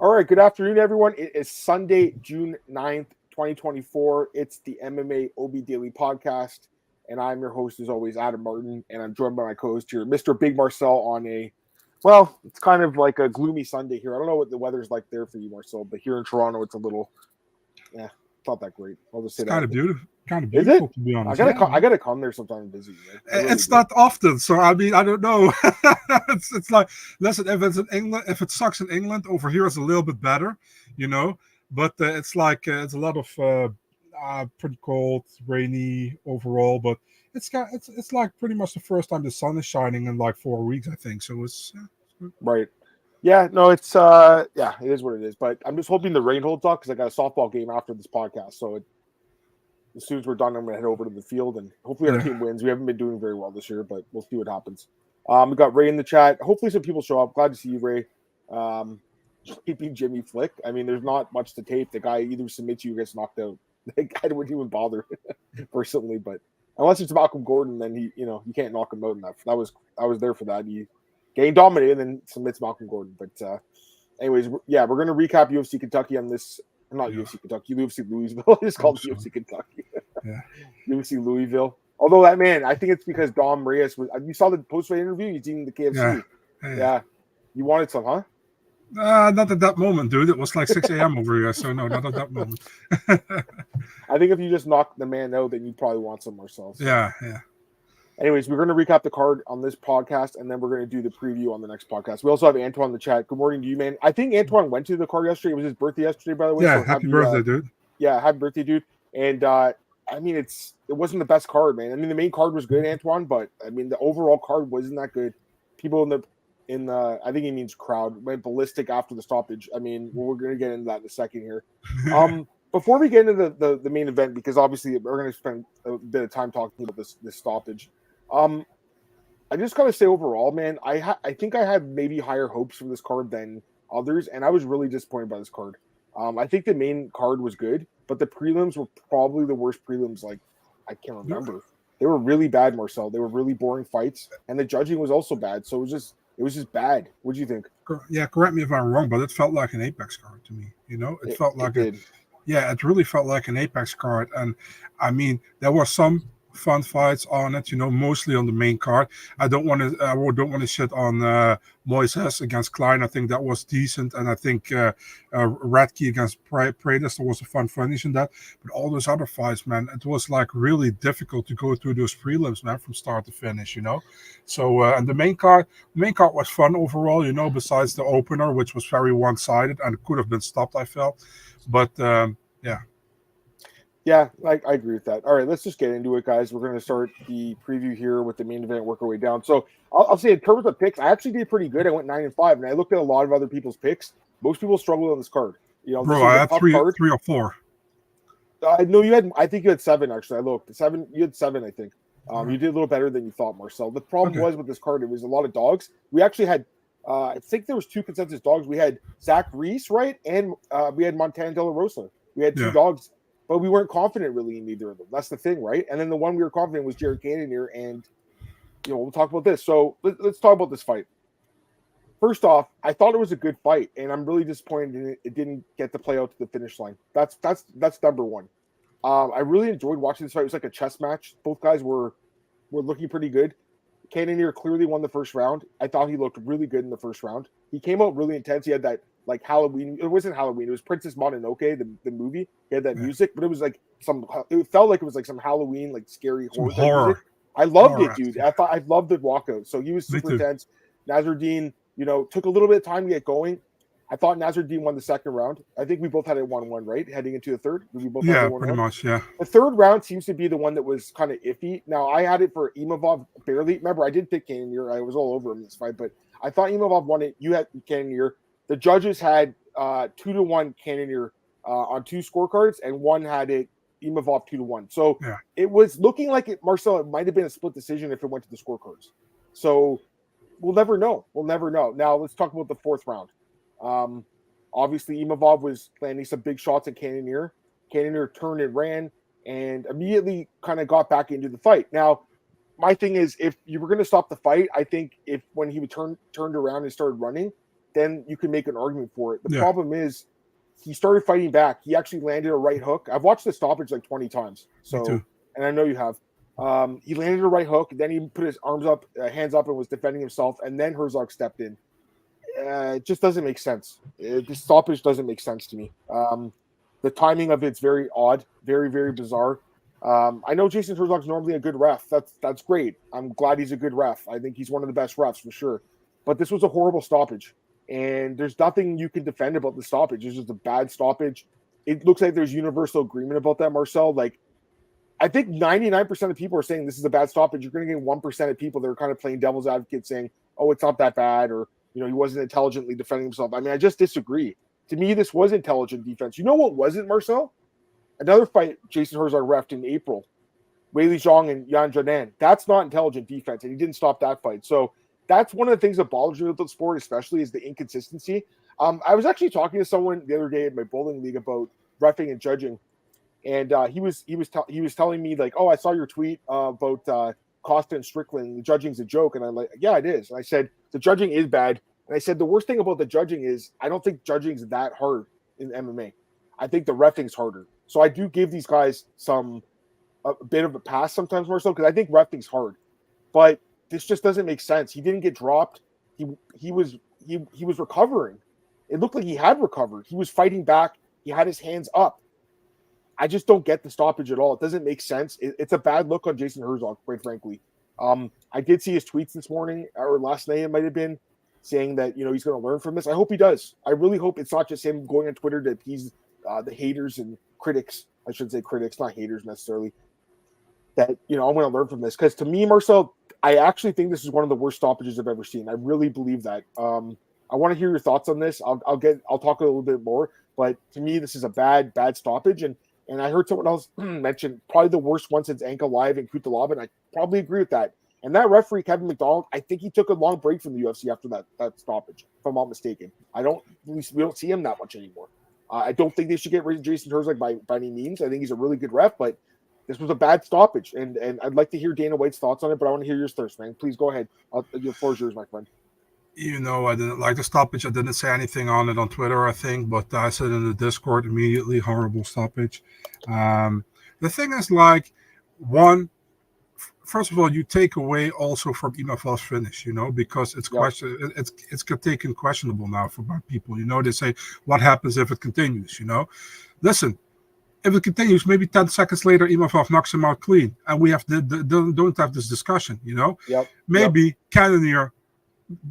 All right, good afternoon, everyone. It is Sunday, June 9th, 2024. It's the MMAOB Daily Podcast, and I'm your host, as always, Adam Martin, and I'm joined by my co-host here, Mr. Big Marcel, on it's kind of like a gloomy Sunday here. I don't know what the weather's like there for you, Marcel, but here in Toronto, it's a little, it's not that great. I'll just say it's that. Kind of beautiful, to be honest. I gotta come there sometime and visit you. Really it's not often, so I mean, I don't know. it's like, listen, if it's in England, if it sucks in England, over here it's a little bit better, But it's like it's a lot of pretty cold, rainy overall. But it's like pretty much the first time the sun is shining in like 4 weeks, I think. So it's right. Yeah, no, it is what it is. But I'm just hoping the rain holds up because I got a softball game after this podcast, so. As soon as we're done, I'm going to head over to the field, and hopefully our team wins. We haven't been doing very well this year, but we'll see what happens. We got Ray in the chat. Hopefully some people show up. Glad to see you, Ray. Keeping Jimmy Flick. I mean, there's not much to tape. The guy either submits you or gets knocked out. The guy wouldn't even bother, personally. But unless it's Malcolm Gordon, then you can't knock him out enough. I was there for that. He gained dominated and then submits Malcolm Gordon. But anyways, yeah, we're going to recap UFC Kentucky on this. Not UFC Kentucky, UFC Louisville. It's called UFC Kentucky. UFC Louisville. Although that man, I think it's because Dom Reyes was. You saw the post-fight interview. He's eating the KFC. Yeah. You wanted some, huh? Not at that moment, dude. It was like 6 a.m. over here, so no, not at that moment. I think if you just knock the man out, then you probably want some ourselves. Yeah. Anyways, we're going to recap the card on this podcast, and then we're going to do the preview on the next podcast. We also have Antoine in the chat. Good morning to you, man. I think Antoine went to the card yesterday. It was his birthday yesterday, by the way. Yeah, so happy birthday, dude. Yeah, happy birthday, dude. And I mean, it wasn't the best card, man. I mean, the main card was good, Antoine, but I mean, the overall card wasn't that good. People in the I think he means crowd went ballistic after the stoppage. I mean, we're going to get into that in a second here. Before we get into the main event, because obviously we're going to spend a bit of time talking about this stoppage. I just gotta say overall, man, I think I had maybe higher hopes for this card than others, and I was really disappointed by this card. I think the main card was good, but the prelims were probably the worst prelims. Like, I can't remember. They were really bad, Marcel. They were really boring fights, and the judging was also bad. So it was just bad. What do you think? Yeah, correct me if I'm wrong, but it felt like an Apex card to me. It felt like it really felt like an Apex card, and I mean there were some fun fights on it, mostly on the main card. I don't want to shit on Moises against Klein. I think that was decent, and I think Radke against Pradas, there was a fun finish in that. But all those other fights, man, it was like really difficult to go through those prelims, man, from start to finish. So and the main card was fun overall. Besides the opener, which was very one-sided and could have been stopped, I felt. But yeah. Yeah, I agree with that. All right, let's just get into it, guys. We're going to start the preview here with the main event, work our way down. So I'll say in terms of picks, I actually did pretty good. I went 9-5, and I looked at a lot of other people's picks. Most people struggled on this card. Bro, I had three or four. No, I think you had 7, actually. I looked. 7, you had 7, I think. You did a little better than you thought, Marcel. The problem was with this card, it was a lot of dogs. We actually had, I think there was 2 consensus dogs. We had Zach Reese, right? And we had Montana De La Rosa. We had 2 dogs. But we weren't confident really in either of them. That's the thing, right? And then the one we were confident was Jared Cannonier, and we'll talk about this. So let's talk about this fight. First off, I thought it was a good fight, and I'm really disappointed in it didn't get to play out to the finish line. That's number one. I really enjoyed watching this fight. It was like a chess match. Both guys were looking pretty good. Cannonier clearly won the first round. I thought he looked really good in the first round. He came out really intense. He had that like Halloween. It wasn't Halloween. It was Princess Mononoke, the movie. He had that music, but it was like it felt like it was like some Halloween, like scary horror. Music. I loved it, dude. I loved the walkout. So he was super intense. Nassourdine, took a little bit of time to get going. I thought Nassourdine won the second round. I think we both had it 1-1, right? Heading into the third. We both had it 1-1. Pretty much, yeah. The third round seems to be the one that was kind of iffy. Now, I had it for Imavov barely. Remember, I did pick Cannonier. I was all over him in this fight, but I thought Imavov won it. You had Cannonier. The judges had 2-1 Cannonier on 2 scorecards, and one had it Imavov 2-1. So it was looking like it, Marcel, it might have been a split decision if it went to the scorecards. So we'll never know. Now, let's talk about the fourth round. Obviously, Imavov was landing some big shots at Cannonier. Cannonier turned and ran and immediately kind of got back into the fight. Now, my thing is, if you were going to stop the fight, I think if when he turned around and started running, then you can make an argument for it. The problem is he started fighting back. He actually landed a right hook. I've watched the stoppage like 20 times. So, and I know you have. He landed a right hook. Then he put his hands up, and was defending himself. And then Herzog stepped in. It just doesn't make sense. The stoppage doesn't make sense to me. The timing of it's very odd, very, very bizarre. I know Jason Herzog's normally a good ref. That's great. I'm glad he's a good ref. I think he's one of the best refs for sure. But this was a horrible stoppage. And there's nothing you can defend about the stoppage. It's just a bad stoppage. It looks like there's universal agreement about that, Marcel. Like, I think 99% of people are saying this is a bad stoppage. You're going to get 1% of people that are kind of playing devil's advocate saying, oh, it's not that bad, or, he wasn't intelligently defending himself. I mean, I just disagree. To me, this was intelligent defense. You know what wasn't, Marcel? Another fight Jason Herzog refed in April. Weili Zhang and Yan Zhanan. That's not intelligent defense, and he didn't stop that fight. So that's one of the things that bothers me with the sport, especially, is the inconsistency. I was actually talking to someone the other day at my bowling league about reffing and judging, and he was telling me, like, oh, I saw your tweet about Costa and Strickland. The judging's a joke, and I'm like, yeah, it is. And I said the judging is bad, and I said the worst thing about the judging is I don't think judging's that hard in MMA. I think the reffing's harder. So I do give these guys a bit of a pass sometimes, more so, because I think reffing's hard, but this just doesn't make sense. He didn't get dropped. He was recovering. It looked like he had recovered. He was fighting back. He had his hands up. I just don't get the stoppage at all. It doesn't make sense. It's a bad look on Jason Herzog, quite frankly. I did see his tweets this morning, or last night it might have been, saying that he's going to learn from this. I hope he does. I really hope it's not just him going on Twitter to appease the haters and critics. I should say critics, not haters necessarily. That I'm going to learn from this, because to me, Marcel, I actually think this is one of the worst stoppages I've ever seen. I really believe that. I want to hear your thoughts on this. I'll talk a little bit more, but to me, this is a bad stoppage. And I heard someone else mention probably the worst one since Anka Live and Kutalaba, and I probably agree with that. And that referee, Kevin McDonald, I think he took a long break from the UFC after that stoppage, if I'm not mistaken. We don't see him that much anymore. I don't think they should get rid of Jason Herzog by any means. I think he's a really good ref, but this was a bad stoppage. And I'd like to hear Dana White's thoughts on it, but I want to hear yours first, man. Please go ahead. The floor is yours, my friend. I didn't like the stoppage. I didn't say anything on it on Twitter, I think, but I said in the Discord immediately, horrible stoppage. The thing is, like, first of all, you take away also from Imavov's finish, because it's taken questionable now for people. They say, what happens if it continues? Listen, if it continues, maybe 10 seconds later, Imavov knocks him out clean, and we don't have this discussion. Maybe Cannonier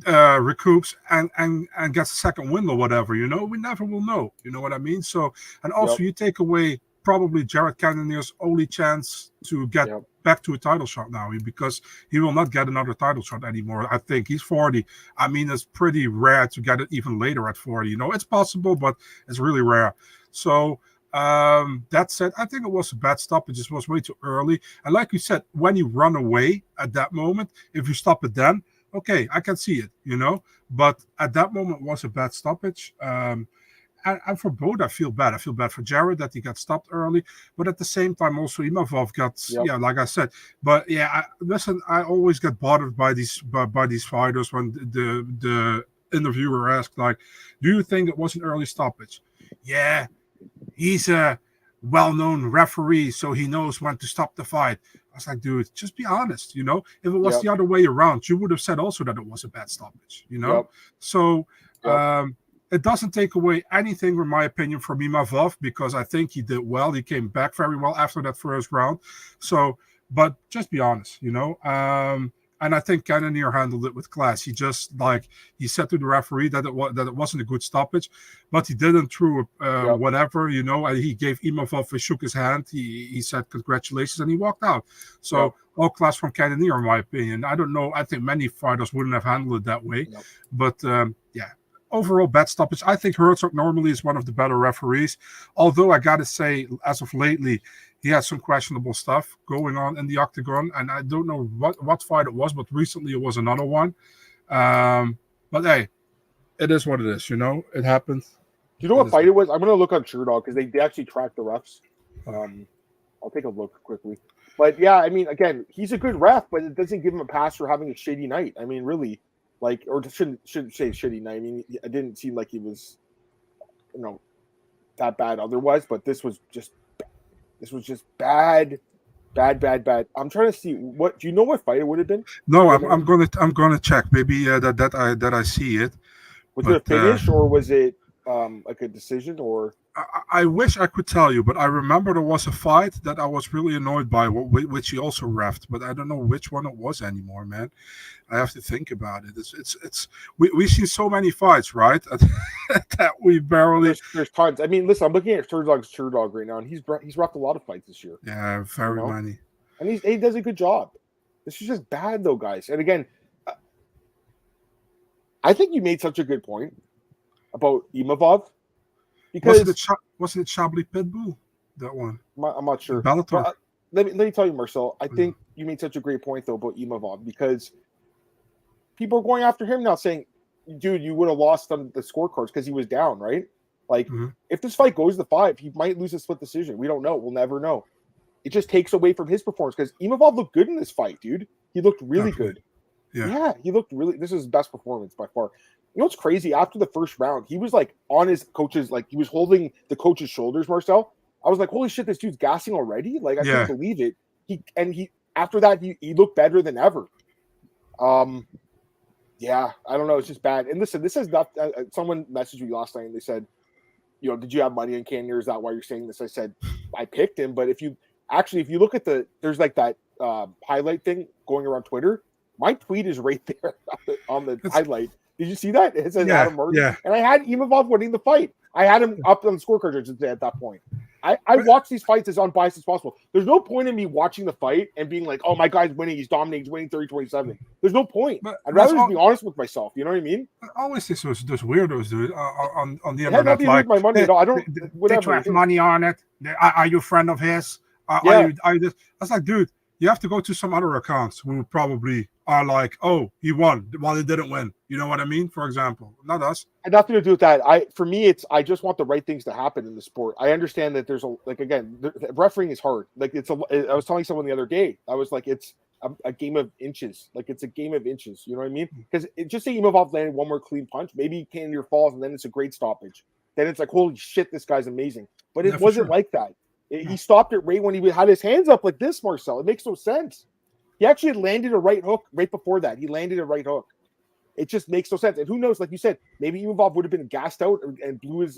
recoups and gets a second win or whatever. We never will know. You know what I mean? So, and also you take away probably Jared Cannonier's only chance to get back to a title shot now, because he will not get another title shot anymore. I think he's 40. I mean, it's pretty rare to get it even later at 40. It's possible, but it's really rare. So that said, I think it was a bad stop. It just was way too early. And like you said, when you run away at that moment, if you stop it then, okay, I can see it, But at that moment, it was a bad stoppage. And for both, I feel bad. I feel bad for Jared that he got stopped early, but at the same time, also Imavov got, like I said. But listen, I always get bothered by these fighters when the interviewer asked, like, "Do you think it was an early stoppage?" Yeah, he's a well-known referee, so he knows when to stop the fight. I was like, dude, just be honest. If it was the other way around, you would have said also that it was a bad stoppage. So. It doesn't take away anything, in my opinion, from Imavov, because I think he did well. He came back very well after that first round. So, but just be honest, and I think Cannonier handled it with class. He just, he said to the referee that it wasn't a good stoppage, but he didn't through whatever, and he gave Imavov, he shook his hand. He said congratulations, and he walked out. So all class from Cannonier, in my opinion. I don't know. I think many fighters wouldn't have handled it that way, but overall bad stoppage. I think Herzog normally is one of the better referees, although I gotta say, as of lately, he has some questionable stuff going on in the octagon, and I don't know what fight it was, but recently it was another one. But hey, it is what it is, it happened. Do you know what fight it was? I'm gonna look on Sherdog because they actually track the refs. I'll take a look quickly. But yeah, I mean, again, he's a good ref, but it doesn't give him a pass for having a shady night. I mean, really, Like, or shouldn't say shitty night. I mean, it didn't seem like he was, that bad otherwise. But this was just bad. I'm trying to see what. Do you know what fight it would have been? No, I'm gonna check. Maybe that I see it. Was it a finish or was it like a decision or? I wish I could tell you, but I remember there was a fight that I was really annoyed by, which he also reffed, but I don't know which one it was anymore, man. I have to think about it. We've seen so many fights, right? that we barely. There's tons. I mean, listen, I'm looking at Sherdog right now, and he's reffed a lot of fights this year. Yeah, very many. And he does a good job. This is just bad though, guys. And again, I think you made such a good point about Imavov. Because was it Chablis Pitbull? That one? I'm not sure. Bellator. Let me tell you, Marcel. I think you made such a great point though about Imavov because people are going after him now, saying, "Dude, you would have lost on the scorecards because he was down, right?" Like, if this fight goes to 5, he might lose a split decision. We don't know. We'll never know. It just takes away from his performance because Imavov looked good in this fight, dude. He looked really good. Yeah, he looked really. This is his best performance by far. You know what's crazy? After the first round, he was like on his coach's, like he was holding the coach's shoulders, Marcel. I was like, holy shit, this dude's gassing already. Like I couldn't believe it. He after that he looked better than ever. Yeah, I don't know. It's just bad. And listen, this is not. Someone messaged me last night and they said, did you have money in Cannonier? Is that why you're saying this? I said, I picked him, but if you look at there's like that highlight thing going around Twitter. My tweet is right there on the highlight. Did you see that? It says Adam Murray. Yeah. And I had Imavov winning the fight. I had him up on the scorecard at that point. I watch these fights as unbiased as possible. There's no point in me watching the fight and being like, oh, my guy's winning. He's dominating. He's winning 30-27. There's no point. I'd rather just be honest with myself. You know what I mean? I always think those weirdos, dude, on the internet. Nothing like, with my money. No, I don't. Did you have money on it? Are you a friend of his? Are you this? I was like, dude, you have to go to some other accounts who probably are like, oh, he won while he didn't win. You know what I mean? For example, not us. And nothing to do with that. For me, I just want the right things to happen in the sport. I understand that there's refereeing is hard. Like I was telling someone the other day, I was like, it's a game of inches. Like it's a game of inches. You know what I mean? Because just say Imavov landed one more clean punch, maybe Cannonier falls, and then it's a great stoppage. Then it's like, holy shit, this guy's amazing. But it wasn't like that. He stopped it right when he had his hands up like this, Marcel. It makes no sense. He actually landed a right hook right before that. He landed a right hook. It just makes no sense. And who knows, like you said, maybe Imavov would have been gassed out and blew his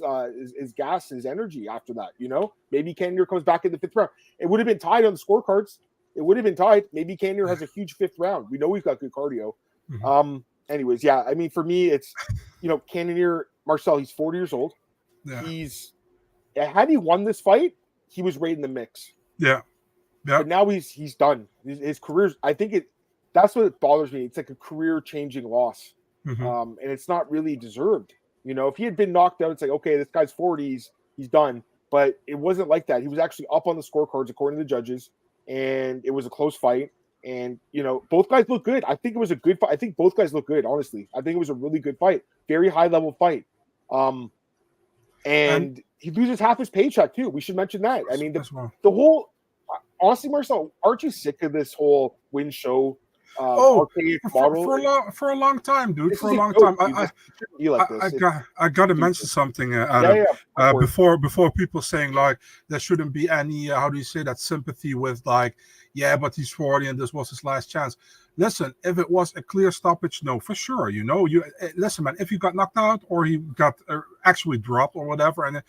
gas, his energy after that, Maybe Cannonier comes back in the 5th round. It would have been tied on the scorecards. It would have been tied. Maybe Cannonier has a huge 5th round. We know he's got good cardio. Anyways, yeah, I mean, for me, it's, Cannonier, Marcel, he's 40 years old. Yeah. Had he won this fight, he was right in the mix. Yeah. But now he's done. His career's, I think that's what bothers me. It's like a career-changing loss. And it's not really deserved. If he had been knocked out, it's like, okay, this guy's 40, he's done. But it wasn't like that. He was actually up on the scorecards according to the judges, and it was a close fight. And, both guys look good. I think it was a good fight. I think both guys look good, honestly. I think it was a really good fight. Very high-level fight. And he loses half his paycheck, too. We should mention that. I mean, the whole... Honestly, Marcel, aren't you sick of this whole win show model? For a long time, dude. For a long time. I got to mention something, Adam. Before people saying like there shouldn't be any how do you say that sympathy with like but he's 40 and this was his last chance. Listen, if it was a clear stoppage, no, for sure. You listen, man. If he got knocked out or he got actually dropped or whatever, and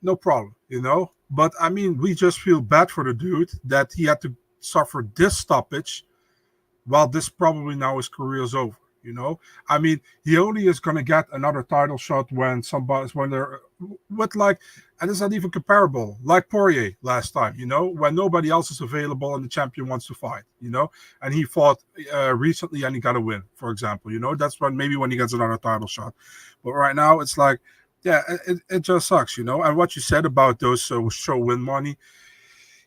no problem, But I mean, we just feel bad for the dude that he had to suffer this stoppage while this probably now his career is over. I mean, he only is going to get another title shot when they're with like, and it's not even comparable, like Poirier last time, when nobody else is available and the champion wants to fight, and he fought recently and he got a win, for example, that's when he gets another title shot. But right now it's like, yeah, it just sucks, And what you said about those show win money,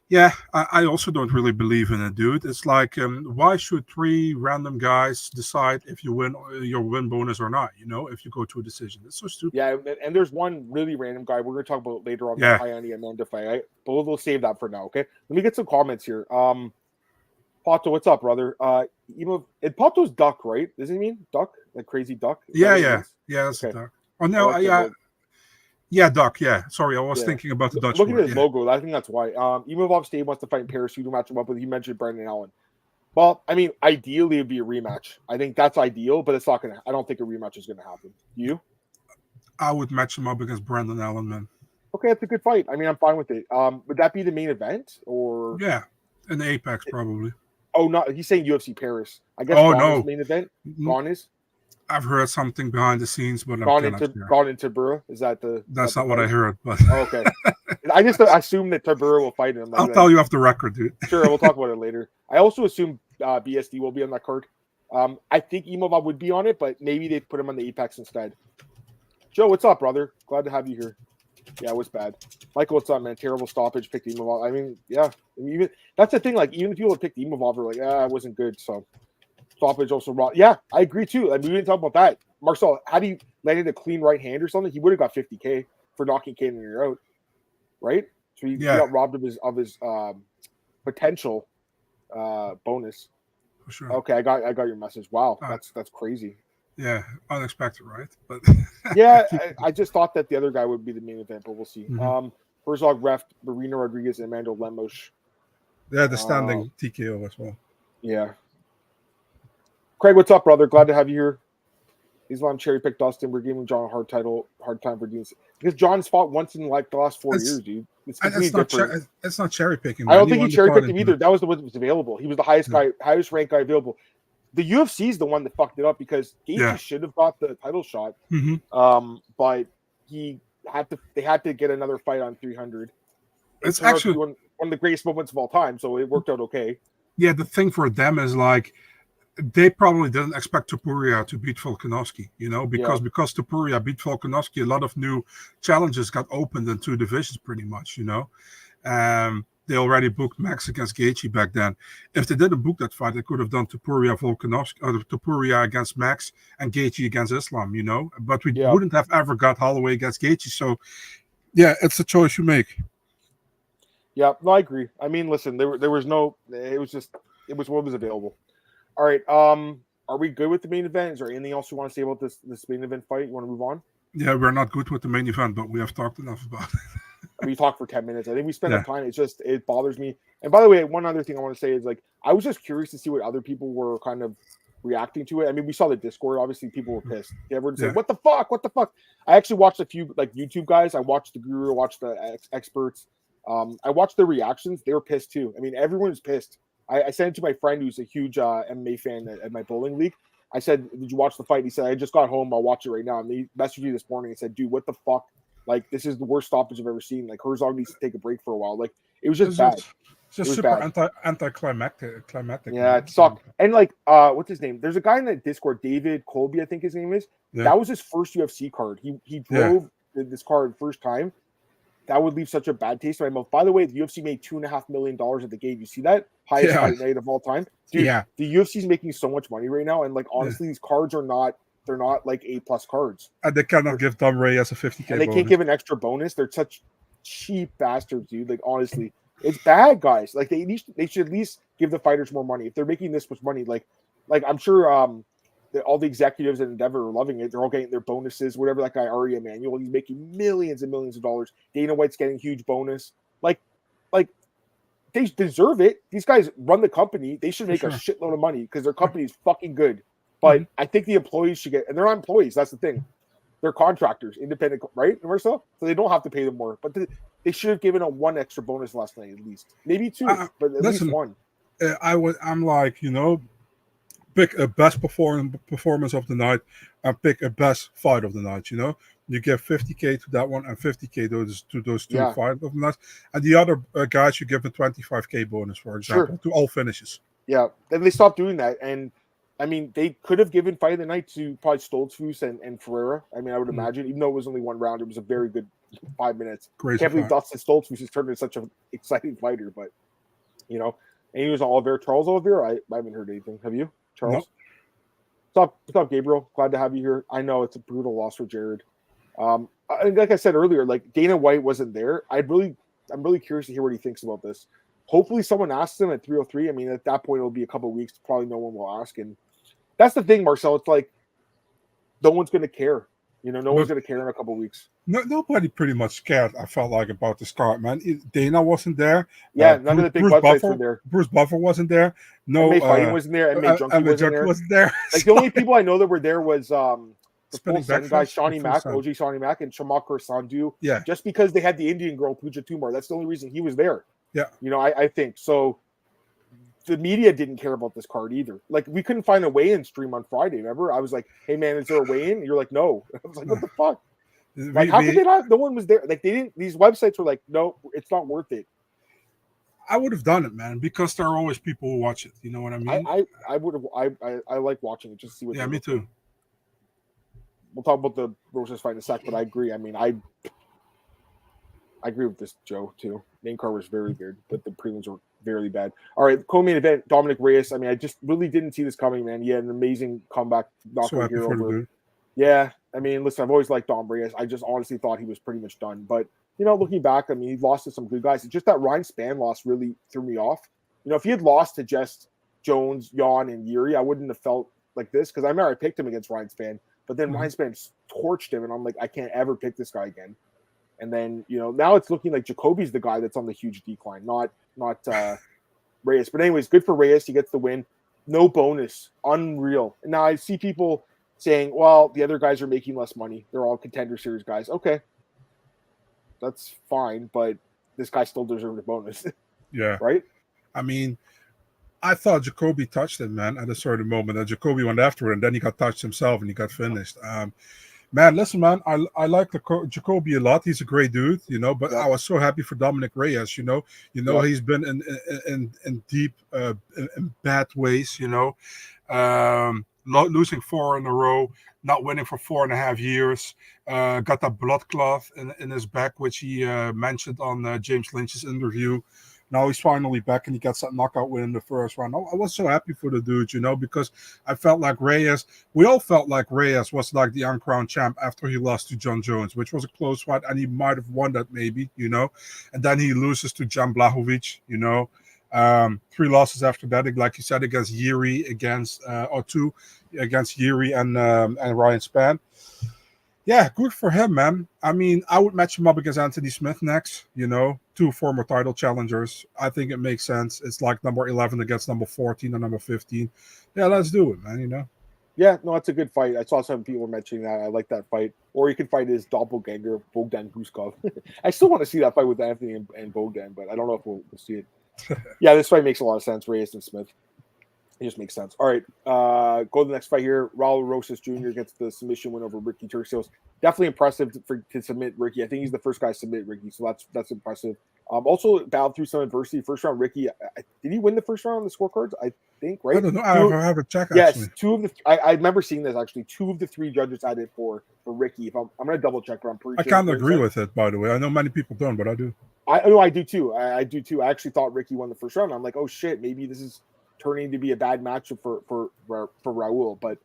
yeah, I also don't really believe in it, dude. It's like, why should 3 random guys decide if you win your win bonus or not, if you go to a decision? It's so stupid. Yeah, and there's one really random guy we're going to talk about later on the Ione Amanda fight, right? But we'll save that for now, okay? Let me get some comments here. Pato, what's up, brother? Pato's duck, right? Does he mean duck? Like crazy duck? Yeah. That's okay. a duck. Oh no, yeah, duck. Yeah, sorry, I was thinking about the Dutch Looking word. at his logo, I think that's why. Imavov State wants to fight in Paris. Who to match him up with? You mentioned Brendan Allen. Well, I mean, ideally it'd be a rematch. I think that's ideal, but it's not gonna. I don't think a rematch is gonna happen. You? I would match him up against Brendan Allen, man. Okay, that's a good fight. I mean, I'm fine with it. Would that be the main event or? Yeah, in the Apex probably. Oh, no, he's saying UFC Paris. I guess. Oh no, main event. Gone is. I've heard something behind the scenes, but gone into Tabura. Is that the? That's not what I heard, but okay. I just assume that Tabura will fight him. I'll tell you off the record, dude. Sure, we'll talk about it later. I also assume BSD will be on that card. I think Imavov would be on it, but maybe they put him on the Apex instead. Joe, what's up, brother? Glad to have you here. Yeah, it was bad. Michael, what's up, man? Terrible stoppage. Picked Imavov. I mean, yeah. Even that's the thing. Like, even if people that picked Imavov are like, it wasn't good. So stoppage also wrong. Yeah, I agree too. I mean, we didn't talk about that. Marcel, had he landed a clean right hand or something, he would have got $50K for knocking Cannonier out, right? So he got robbed of his potential bonus. For sure. Okay, I got your message. Wow, that's crazy. Yeah, unexpected, right? But yeah, I just thought that the other guy would be the main event, but we'll see. Mm-hmm. Herzog ref Marina Rodriguez and Amanda Lemos. Yeah, the standing TKO as well. Yeah. Craig, what's up, brother? Glad to have you here. Islam cherry picked Dustin. We're giving John a hard time for doing this because John's fought once in like the last 4 years, dude. It's not cherry picking. I don't think he cherry picked him either. That was the one that was available. He was the highest ranked guy available. The UFC is the one that fucked it up because Gaethje should have got the title shot, but they had to get another fight on 300. It's actually one of the greatest moments of all time, so it worked out okay. Yeah, the thing for them is like they probably didn't expect Topuria to beat Volkanovski, because Topuria beat Volkanovski, a lot of new challenges got opened in 2 divisions pretty much, They already booked Max against Gaethje back then. If they didn't book that fight, they could have done Volkanovski, or Topuria against Max and Gaethje against Islam, But we wouldn't have ever got Holloway against Gaethje. So, yeah, it's a choice you make. Yeah, no, I agree. I mean, listen, there was no. It was what was available. All right. Are we good with the main event? Is there anything else you want to say about this main event fight? You want to move on? Yeah, we're not good with the main event, but we have talked enough about it. We talked for 10 minutes. I think we spent enough time. It bothers me. And by the way, one other thing I want to say is like I was just curious to see what other people were kind of reacting to it. I mean, we saw the Discord. Obviously, people were pissed. Everyone said, "What the fuck? What the fuck?" I actually watched a few like YouTube guys. I watched the Guru. I watched the experts. I watched their reactions. They were pissed too. I mean, everyone was pissed. I sent it to my friend who's a huge MMA fan at my bowling league. I said, "Did you watch the fight?" He said, "I just got home. I'll watch it right now." And he messaged me this morning and said, "Dude, what the fuck? Like, this is the worst stoppage I've ever seen. Like, Herzog needs to take a break for a while. Like, it was just bad. It's just super anticlimactic. Yeah, it sucked. And like, what's his name? There's a guy in the Discord, David Colby, I think his name is. Yeah. That was his first UFC card. He drove this card first time. That would leave such a bad taste in my mouth. By the way, the UFC made $2.5 million at the gate. You see that? Highest fight night of all time. Dude, the UFC is making so much money right now. And like, honestly, these cards are not, they're not like A+ cards. And they cannot give Dom Reyes a 50K and they can't give an extra bonus. They're such cheap bastards, dude. Like, honestly, it's bad, guys. Like, they should at least give the fighters more money. If they're making this much money, like I'm sure all the executives at Endeavor are loving it. They're all getting their bonuses. Whatever that guy Ari Emanuel, he's making millions and millions of dollars. Dana White's getting a huge bonus. Like they deserve it. These guys run the company. They should make a shitload of money because their company is fucking good. But I think the employees should get, and they're not employees. That's the thing. They're contractors, independent, right, Marcel? So they don't have to pay them more. But they should have given a 1 extra bonus last night at least, maybe 2, but at least 1. I'm like, pick a best performance of the night and pick a best fight of the night. You give 50K to that one and 50K to those 2 fight of the night, and the other guys you give a 25K bonus, for example, to all finishes. Yeah, then they stopped doing that, and I mean they could have given fight of the night to probably Stoltzfus and Ferreira. I mean, I would imagine, even though it was only 1 round, it was a very good 5 minutes. Crazy. Can't believe Dustin Stoltzfus has turned into such an exciting fighter, but and he was on Oliveira. Charles Oliveira, I haven't heard anything. Have you, Charles? Nope. What's up, Gabriel? Glad to have you here. I know it's a brutal loss for Jared. Like I said earlier, like Dana White wasn't there. I'm really curious to hear what he thinks about this. hopefully someone asks him at 303. I mean, at that point, it'll be a couple of weeks. Probably no one will ask. And that's the thing, Marcel. It's like no one's going to care. No one's going to care in a couple of weeks. Nobody pretty much cared, I felt like, about this card, man. Dana wasn't there. Yeah, none of the big websites were there. Bruce Buffer wasn't there. No, MMA Fighting wasn't there. MMA Junkie wasn't there. Like, the only people I know that were there was the full Sen guy, Shawnee Mack, OG Shawnee Mack, and Shamakar Sandhu. Yeah. Just because they had the Indian girl, Pooja Tumar. That's the only reason he was there. Yeah. I think. So the media didn't care about this card either. Like, we couldn't find a weigh-in stream on Friday, remember? I was like, hey, man, is there a weigh-in? And you're like, no. I was like, what the fuck? Like, how could they not? No one was there. Like, they didn't. These websites were like, no, it's not worth it. I would have done it, man, because there are always people who watch it. You know what I mean? I would have. I like watching it just to see what. Yeah, me too. We'll talk about the Roses fight in a sec, but I agree. I mean, I agree with this, Joe, too. Main card was very good, but the prelims were very bad. All right, co-main event, Dominick Reyes. I mean, I just really didn't see this coming, man. He had an amazing comeback. So here over. Yeah, I mean, listen, I've always liked Dom Reyes. I just honestly thought he was pretty much done. But, looking back, I mean, he lost to some good guys. It's just that Ryan Spann loss really threw me off. If he had lost to just Jones, Jan, and Yuri, I wouldn't have felt like this, because I remember I picked him against Ryan Spann. But then Ryan Spann torched him, and I'm like, I can't ever pick this guy again. And then, now it's looking like Jacoby's the guy that's on the huge decline, not Reyes. But anyways, good for Reyes. He gets the win. No bonus. Unreal. Now I see people saying, well, the other guys are making less money. They're all contender series guys. Okay. That's fine, but this guy still deserves a bonus. Yeah. Right? I mean, I thought Jacoby touched him, man, at a certain moment. And Jacoby went after it, and then he got touched himself, and he got finished. Man, listen, man, I like Jacoby a lot. He's a great dude, but I was so happy for Dominick Reyes, he's been in deep, in bad ways, losing 4 in a row, not winning for 4.5 years, got that blood cloth in his back, which he mentioned on James Lynch's interview. Now he's finally back, and he gets that knockout win in the first round. I was so happy for the dude, because I felt like we all felt like Reyes was like the uncrowned champ after he lost to John Jones, which was a close fight, and he might have won that maybe, and then he loses to Jan Blachowicz, 3 losses after that, like you said, against Yuri, or 2 against Yuri and Ryan Spann. Yeah, good for him, man. I mean, I would match him up against Anthony Smith next, 2 former title challengers. I think it makes sense. It's like number 11 against number 14 or number 15. Yeah, let's do it, man, Yeah, no, it's a good fight. I saw some people mentioning that. I like that fight. Or he could fight his doppelganger, Bogdan Huskov. I still want to see that fight with Anthony and Bogdan, but I don't know if we'll see it. Yeah, this fight makes a lot of sense, Reyes and Smith. It just makes sense. All right, go to the next fight here. Raul Rosas Jr. gets the submission win over Ricky Turcios. Definitely impressive to submit Ricky. I think he's the first guy to submit Ricky, so that's impressive. Also battled through some adversity. First round, Ricky. Did he win the first round on the scorecards? I think, right? I don't know. I have a check. Actually. Yes, 2 of the. I remember seeing this actually. 2 of the 3 judges had it for Ricky. If I'm going to double check, but I'm pretty sure. I can't agree with it, by the way. I know many people don't, but I do. I do too. I do too. I actually thought Ricky won the first round. I'm like, oh shit, maybe this is turning to be a bad matchup for Raul, but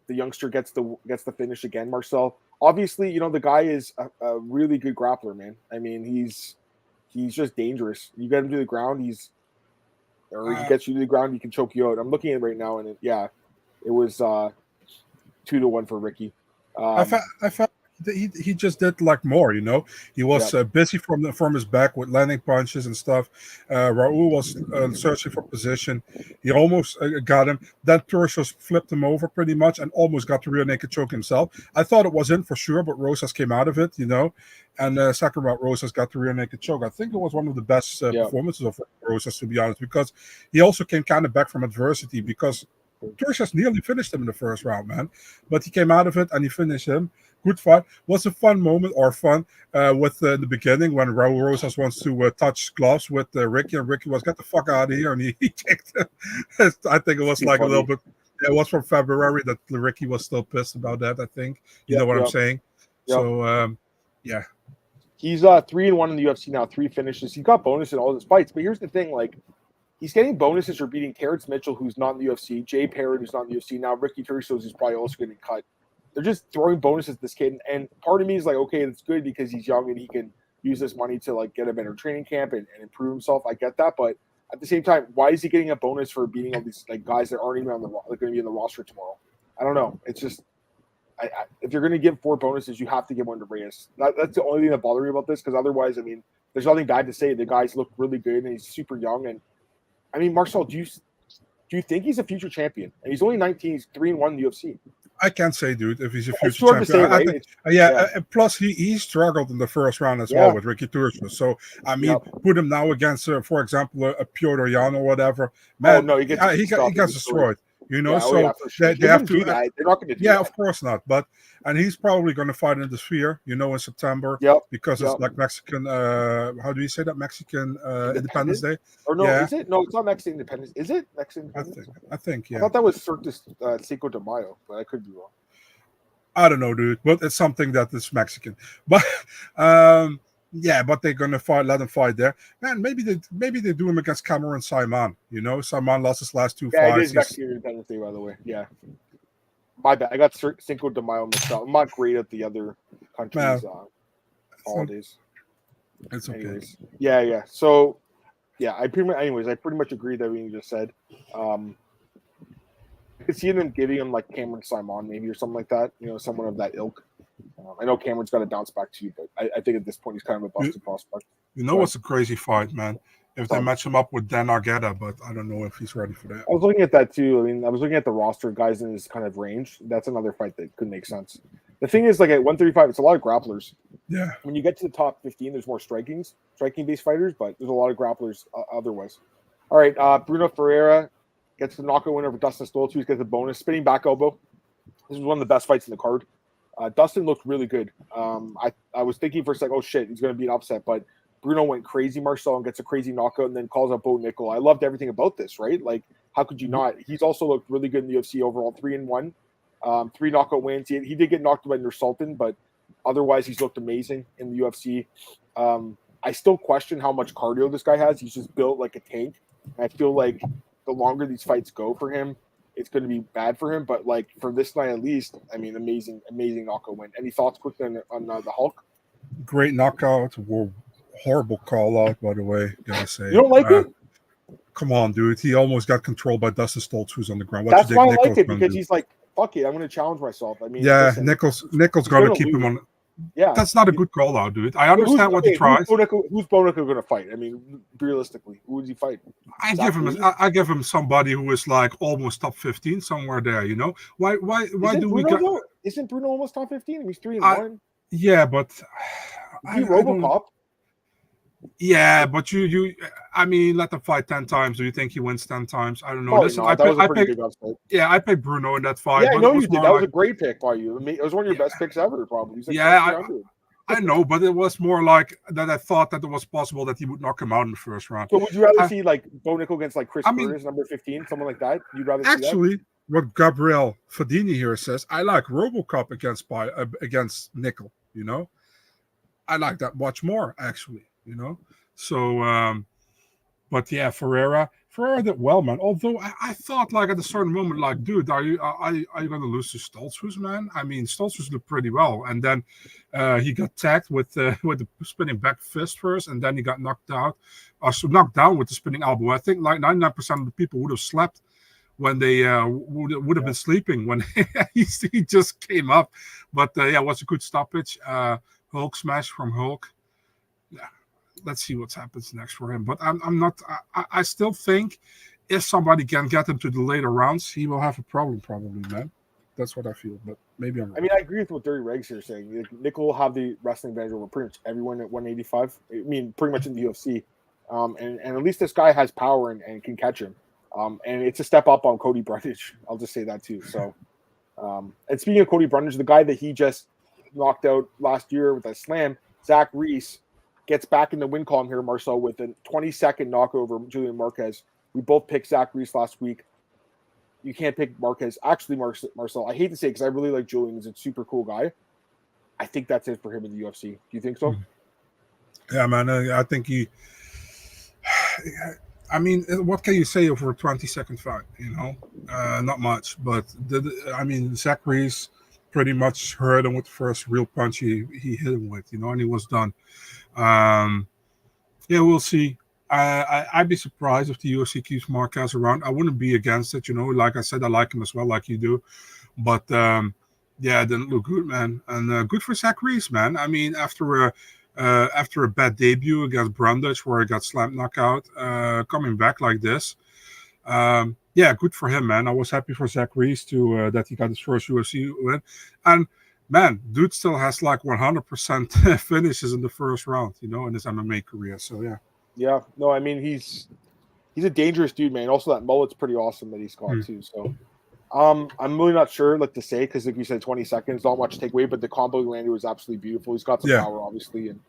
the youngster gets the finish again. Marcel, obviously, the guy is a really good grappler, man. I mean, he's just dangerous. You get him to the ground, he gets you to the ground, he can choke you out. I'm looking at it right now, and it was 2-1 for Ricky. I felt he just did like more, He was busy from his back with landing punches and stuff. Raul was searching for position. He almost got him. Then Turcios flipped him over pretty much and almost got the rear naked choke himself. I thought it was in for sure, but Rosas came out of it, And second round, Rosas got the rear naked choke. I think it was one of the best performances of Rosas, to be honest, because he also came kind of back from adversity, because Turcios nearly finished him in the first round, man. But he came out of it and he finished him. Good fight. Was a fun moment with the beginning when Raul Rosas wants to touch gloves with Ricky, and Ricky was, get the fuck out of here, and he kicked him. I think it was like funny. A little bit. It was from February that Ricky was still pissed about that. I think you know what I'm saying. Yep. So yeah, he's 3-1 in the UFC now, 3 finishes. He got bonus in all his fights, but here's the thing: like, he's getting bonuses for beating Terrence Mitchell, who's not in the UFC, Jay Parrott, who's not in the UFC. Now Ricky Turcios is probably also getting cut. They're just throwing bonuses at this kid, and part of me is like, okay, it's good because he's young and he can use this money to like get a better training camp and improve himself. I get that, but at the same time, why is he getting a bonus for beating all these like guys that aren't even on the going to be in the roster tomorrow? I don't know. It's just if you're going to give 4 bonuses, you have to give one to Reyes. That's the only thing that bothers me about this, because otherwise, I mean, there's nothing bad to say. The guys look really good, and he's super young. And I mean, Marcel, do you think he's a future champion? And he's only 19. He's 3-1 in the UFC. I can't say, dude, if he's a future champion. Say, right? Plus he struggled in the first round as well with Ricky Turcio. So I mean, put him now against, for example, a Piotr Jan or whatever. Man, he gets destroyed. You know, sure. they have to. They're not going to do that. Of course not. And he's probably going to fight in the Sphere, you know, in September. Because it's like Mexican. How do you say that? Mexican Independence Day? Or no, is it? No, it's not Mexican Independence. Is it Mexican Independence? I think. Yeah. I thought that was Cinco de Mayo, but I could be wrong. I don't know, dude, but it's something that is Mexican. But but they're gonna let him fight there. Man, maybe they do him against Cameron Simon. You know, Simon lost his last 2 fights. Yeah, it is Mexican Independence Day, by the way. Yeah, my bad. I got Cinco de Mayo mixed up. I'm not great at the other countries' holidays. It's okay. Anyways, yeah. So, I pretty much agree with everything you just said. I could see them giving him like Cameron Simon maybe or something like that. You know, someone of that ilk. I know Cameron's got to bounce back too, but I think at this point he's kind of a busted prospect. You know what's a crazy fight, man? If they match him up with Dan Argueta, but I don't know if he's ready for that. I was looking at that too. I mean, I was looking at the roster of guys in his kind of range. That's another fight that could make sense. The thing is, like at 135, it's a lot of grapplers. Yeah. When you get to the top 15, there's more striking-based fighters, but there's a lot of grapplers otherwise. All right, Bruno Ferreira gets the knockout win over Dustin Stoltzfus, gets a bonus. Spinning back elbow. This was one of the best fights in the card. Dustin looked really good. I was thinking for a second, oh shit, he's going to be an upset, but Bruno went crazy, Marcel, and gets a crazy knockout and then calls out Bo Nickel. I loved everything about this, right? Like, how could you not? He's also looked really good in the UFC overall, 3-1, 3 knockout wins. He did get knocked by Nursultan, but otherwise he's looked amazing in the UFC. I still question how much cardio this guy has. He's just built like a tank. And I feel like the longer these fights go for him, it's going to be bad for him. But like for this night at least, I mean, amazing knockout win. Any thoughts quickly on the Hulk? Great knockout. Horrible call out, by the way. Gotta say, you don't like it? Come on, dude. He almost got controlled by Dustin Stoltz, who's on the ground. That's why I like it, because he's like, fuck it, I'm going to challenge myself. I mean, listen, Nichols got to keep him on. Yeah, that's not a good call out, dude. I understand what he tries. Who's Bo Nickel going to fight? I mean, realistically, who would he fight? I give him somebody who is like almost top 15, somewhere there. You know why do we got? Isn't Bruno almost top 15? He's 3-1. Yeah, but RoboCop. Yeah, but you I mean, let them fight 10 times. Do you think he wins 10 times? I don't know. Listen, I paid Bruno in that fight. Yeah, I know you did. That was a great pick by you. It was one of your best picks ever, probably. I know, but it was more like that. I thought that it was possible that he would knock him out in the first round. So would you rather see like Bo Nickel against like Chris Curtis, number 15, someone like that? You'd rather see that? What Gabriel Fadini here says, I like RoboCop against Nickel. You know, I like that much more actually. You know, so but yeah, Ferreira did well, man. Although I thought like at a certain moment, like, dude, are you gonna lose to Stoltzfus, man? I mean, Stoltzfus looked pretty well, and then he got tagged with the spinning back fist first, and then he got knocked down with the spinning elbow. I think like 99% of the people would have slept when they would have been sleeping when he just came up. But it was a good stoppage. Hulk smash from Hulk. Yeah. Let's see what happens next for him. But I'm not. I still think if somebody can get him to the later rounds, he will have a problem probably, man. That's what I feel. But maybe I'm wrong. I mean, I agree with what Dirty Regs here is saying. Like, Nickel will have the wrestling advantage over pretty much everyone at 185. I mean, pretty much in the UFC. And at least this guy has power and can catch him. And it's a step up on Cody Brundage. I'll just say that too. So, and speaking of Cody Brundage, the guy that he just knocked out last year with a slam, Zach Reyes, gets back in the win column here, Marcel, with a 20-second knockout over Julian Marquez. We both picked Zach Reyes last week. You can't pick Marquez. Actually, Marcel, I hate to say it because I really like Julian. He's a super cool guy. I think that's it for him in the UFC. Do you think so? Yeah, man. I think he... I mean, what can you say over a 20-second fight? You know, not much. But I mean, Zach Reyes pretty much hurt him with the first real punch he hit him with, and he was done. Yeah, we'll see. I'd be surprised if the UFC keeps Marquez around. I wouldn't be against it, Like I said, I like him as well, like you do. But yeah, it didn't look good, man. And good for Zach Reyes, man. I mean, after a bad debut against Brundage where he got slammed knockout, coming back like this, yeah, good for him, man. I was happy for Zach Reyes that he got his first UFC win. And man, dude still has like 100% finishes in the first round, in his MMA career. So yeah. Yeah, no, I mean he's a dangerous dude, man. Also, that mullet's pretty awesome that he's got too. So, I'm really not sure, to say, because like you said, 20 seconds, not much to take away, but the combo he landed was absolutely beautiful. He's got some power, obviously, and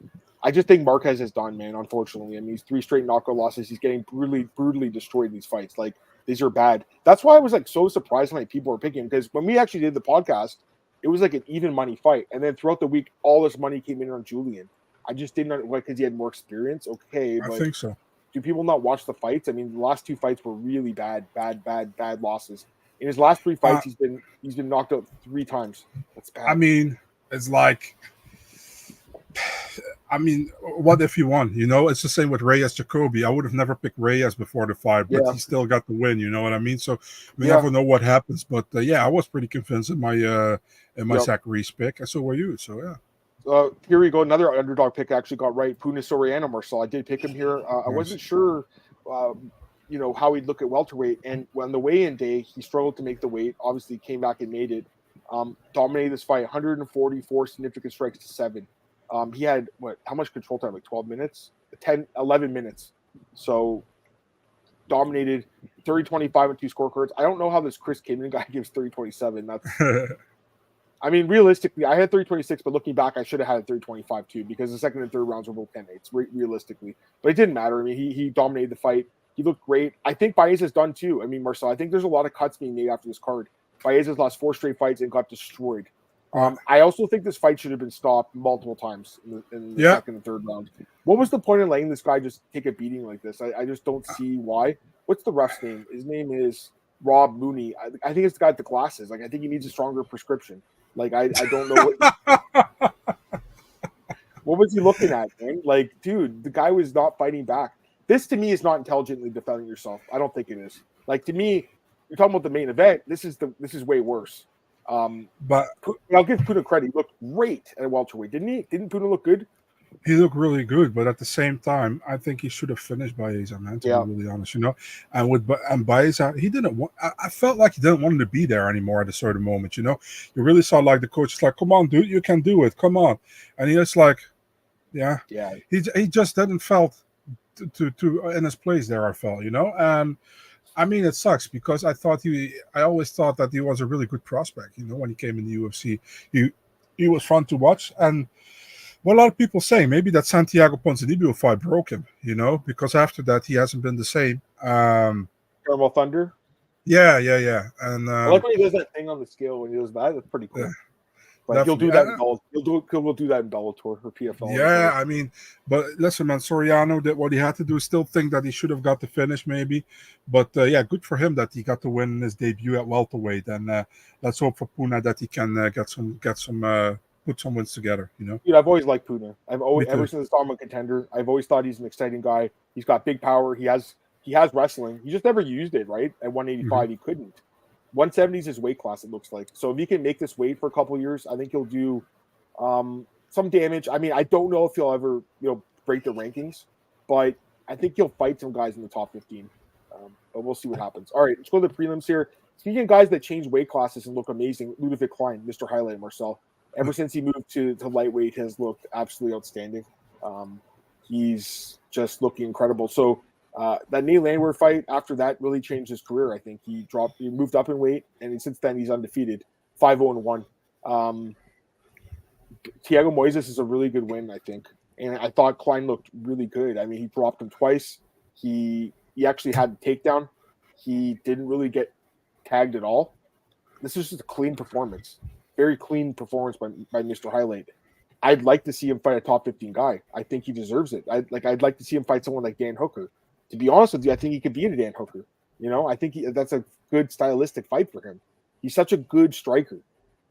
I just think Marquez is done, man. Unfortunately, I mean, he's 3 straight knockout losses. He's getting brutally destroyed in these fights. Like, these are bad. That's why I was like so surprised when people were picking him, because when we actually did the podcast, it was like an even money fight, and then throughout the week, all this money came in on Julian. I just didn't know because he had more experience. Okay, but I think so. Do people not watch the fights? I mean, the last 2 fights were really bad losses. In his last 3 fights, he's been knocked out 3 times. That's bad. I mean, it's like, what if he won? It's the same with Reyes Jacoby. I would have never picked Reyes before the fight, but he still got the win. You know what I mean? So we never know what happens. But yeah, I was pretty convinced in my Zach Reyes pick. And so were you. So yeah. Here we go. Another underdog pick I actually got right. Puna Soriano Marcel. I did pick him here. I wasn't sure, how he'd look at welterweight. And when the weigh-in day, he struggled to make the weight. Obviously, came back and made it. Dominated this fight, 144 significant strikes to 7. He had, how much control time? Like 12 minutes? 11 minutes. So, dominated 30-25 and 2 scorecards. I don't know how this Chris Kidman guy gives 30-27. That's... I mean, realistically, I had 326, but looking back, I should have had 325 too, because the second and third rounds were both 10-8s, realistically. But it didn't matter. I mean, he dominated the fight. He looked great. I think Baez is done too. I mean, Marcel, I think there's a lot of cuts being made after this card. Baez has lost 4 straight fights and got destroyed. I also think this fight should have been stopped multiple times in the second and third round. What was the point of letting this guy just take a beating like this? I just don't see why. What's the ref's name? His name is Rob Mooney. I think it's the guy with the glasses. Like, I think he needs a stronger prescription. Like, I don't know what was he looking at, man? Like, dude, the guy was not fighting back. This, to me, is not intelligently defending yourself. I don't think it is. Like, to me, you're talking about the main event. This is way worse. But I'll give Puna credit. He looked great at welterweight, didn't he? Didn't Puna look good? He looked really good, but at the same time, I think he should have finished Baeza, man, to be really honest, And Baeza, he didn't want, I felt like he didn't want him to be there anymore at a certain moment, You really saw like the coach is like, come on, dude, you can do it, come on. And he was like, he just didn't felt to in his place there, I felt, And I mean, it sucks because I always thought that he was a really good prospect, when he came in the UFC. He was fun to watch, and what a lot of people say, maybe that Santiago Ponzinibbio fight broke him, because after that he hasn't been the same. Caramel Thunder? Yeah. And I like when he does that thing on the scale when he does that. That's pretty cool. But he'll do that in Bellator. We'll do that in Bellator or PFL. Yeah, I mean, but listen, man, Soriano did what he had to do. Still think that he should have got the finish, maybe. But yeah, good for him that he got to win his debut at welterweight. And let's hope for Puna that he can put some wins together, Dude, I've always liked Puna. Ever since I saw him a contender, I've always thought he's an exciting guy. He's got big power. He has wrestling. He just never used it, right? At 185, he couldn't. 170 is his weight class, it looks like. So if he can make this weight for a couple of years, I think he'll do some damage. I mean, I don't know if he'll ever, break the rankings, but I think he'll fight some guys in the top 15. But we'll see what happens. All right, let's go to the prelims here. Speaking of guys that change weight classes and look amazing, Ludovic Klein, Mr. Highlight, Marcel. Ever since he moved to lightweight, has looked absolutely outstanding. He's just looking incredible. So that Nate Landwehr fight, after that, really changed his career. I think he moved up in weight, and since then he's undefeated, 5-0-1. Thiago Moises is a really good win, I think. And I thought Klein looked really good. I mean, he dropped him twice. He actually had the takedown. He didn't really get tagged at all. This was just a clean performance. Very clean performance by Mr. Highlight. I'd like to see him fight a top 15 guy. I think he deserves it. I'd like to see him fight someone like Dan Hooker. To be honest with you, I think he could beat a Dan Hooker. I think that's a good stylistic fight for him. He's such a good striker.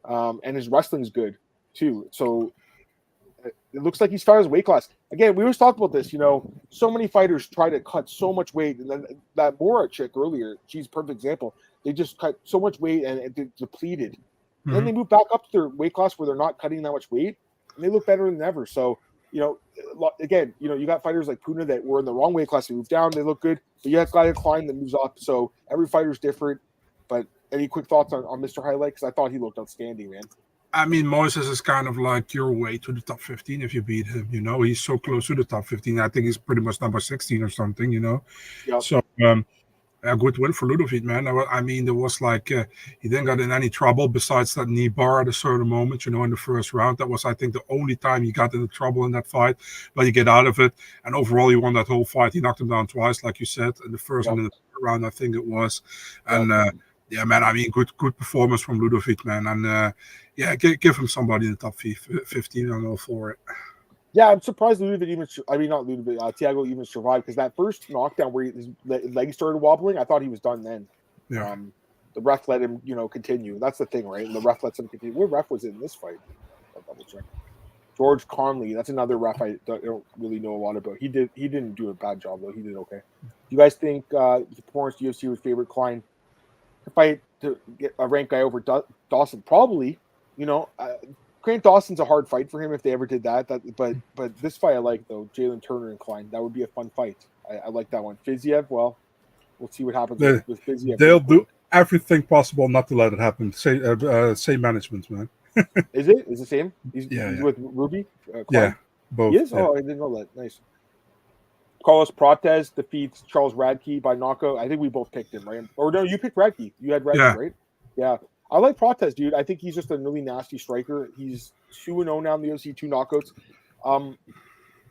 and his wrestling's good too. So it looks like he's found his weight class. Again, we always talked about this. So many fighters try to cut so much weight, and then that Mora chick earlier, she's a perfect example. They just cut so much weight and it depleted. Mm-hmm. Then they move back up to their weight class where they're not cutting that much weight, and they look better than ever. So, again, you got fighters like Puna that were in the wrong weight class, they move down, they look good, but you have got a Klein that moves up. So every fighter's different. But any quick thoughts on Mr. Highlight? Because I thought he looked outstanding, man. I mean, Moses is kind of like your way to the top 15 if you beat him. He's so close to the top 15. I think he's pretty much number 16 or something. Yep. So a good win for Ludovic, man. I mean, there was like he didn't get in any trouble besides that knee bar at a certain moment. In the first round, that was I think the only time he got into trouble in that fight. But he get out of it, and overall he won that whole fight. He knocked him down twice, like you said, in the first and in the third round, I think it was, and. Yeah, man. I mean, good performance from Ludovic, man. And give him somebody in the top 15. I'm all for it. Yeah, I'm surprised Thiago even survived, because that first knockdown where his leg started wobbling, I thought he was done then. Yeah. The ref let him, continue. That's the thing, right? And the ref lets him continue. What ref was in this fight? I'll double check. George Conley. That's another ref I don't really know a lot about. He didn't do a bad job though. He did okay. Do you guys think the performance UFC was favored Klein to fight to get a ranked guy over Dawson? Probably. Grant Dawson's a hard fight for him if they ever did that. But this fight I like though. Jalen Turner and Klein. That would be a fun fight. I like that one. Fiziev. Well, we'll see what happens with Fiziev. They'll do everything possible not to let it happen. Say management, man. Is it? Is the same? He's with Ruby. Yeah, both. He is. Yeah. Oh, I didn't know that. Nice. Carlos Prates defeats Charles Radke by knockout. I think we both picked him, right? Or no, you picked Radke. You had Radke, right? Yeah. I like Prates, dude. I think he's just a really nasty striker. He's 2-0 now in the UFC, 2 knockouts.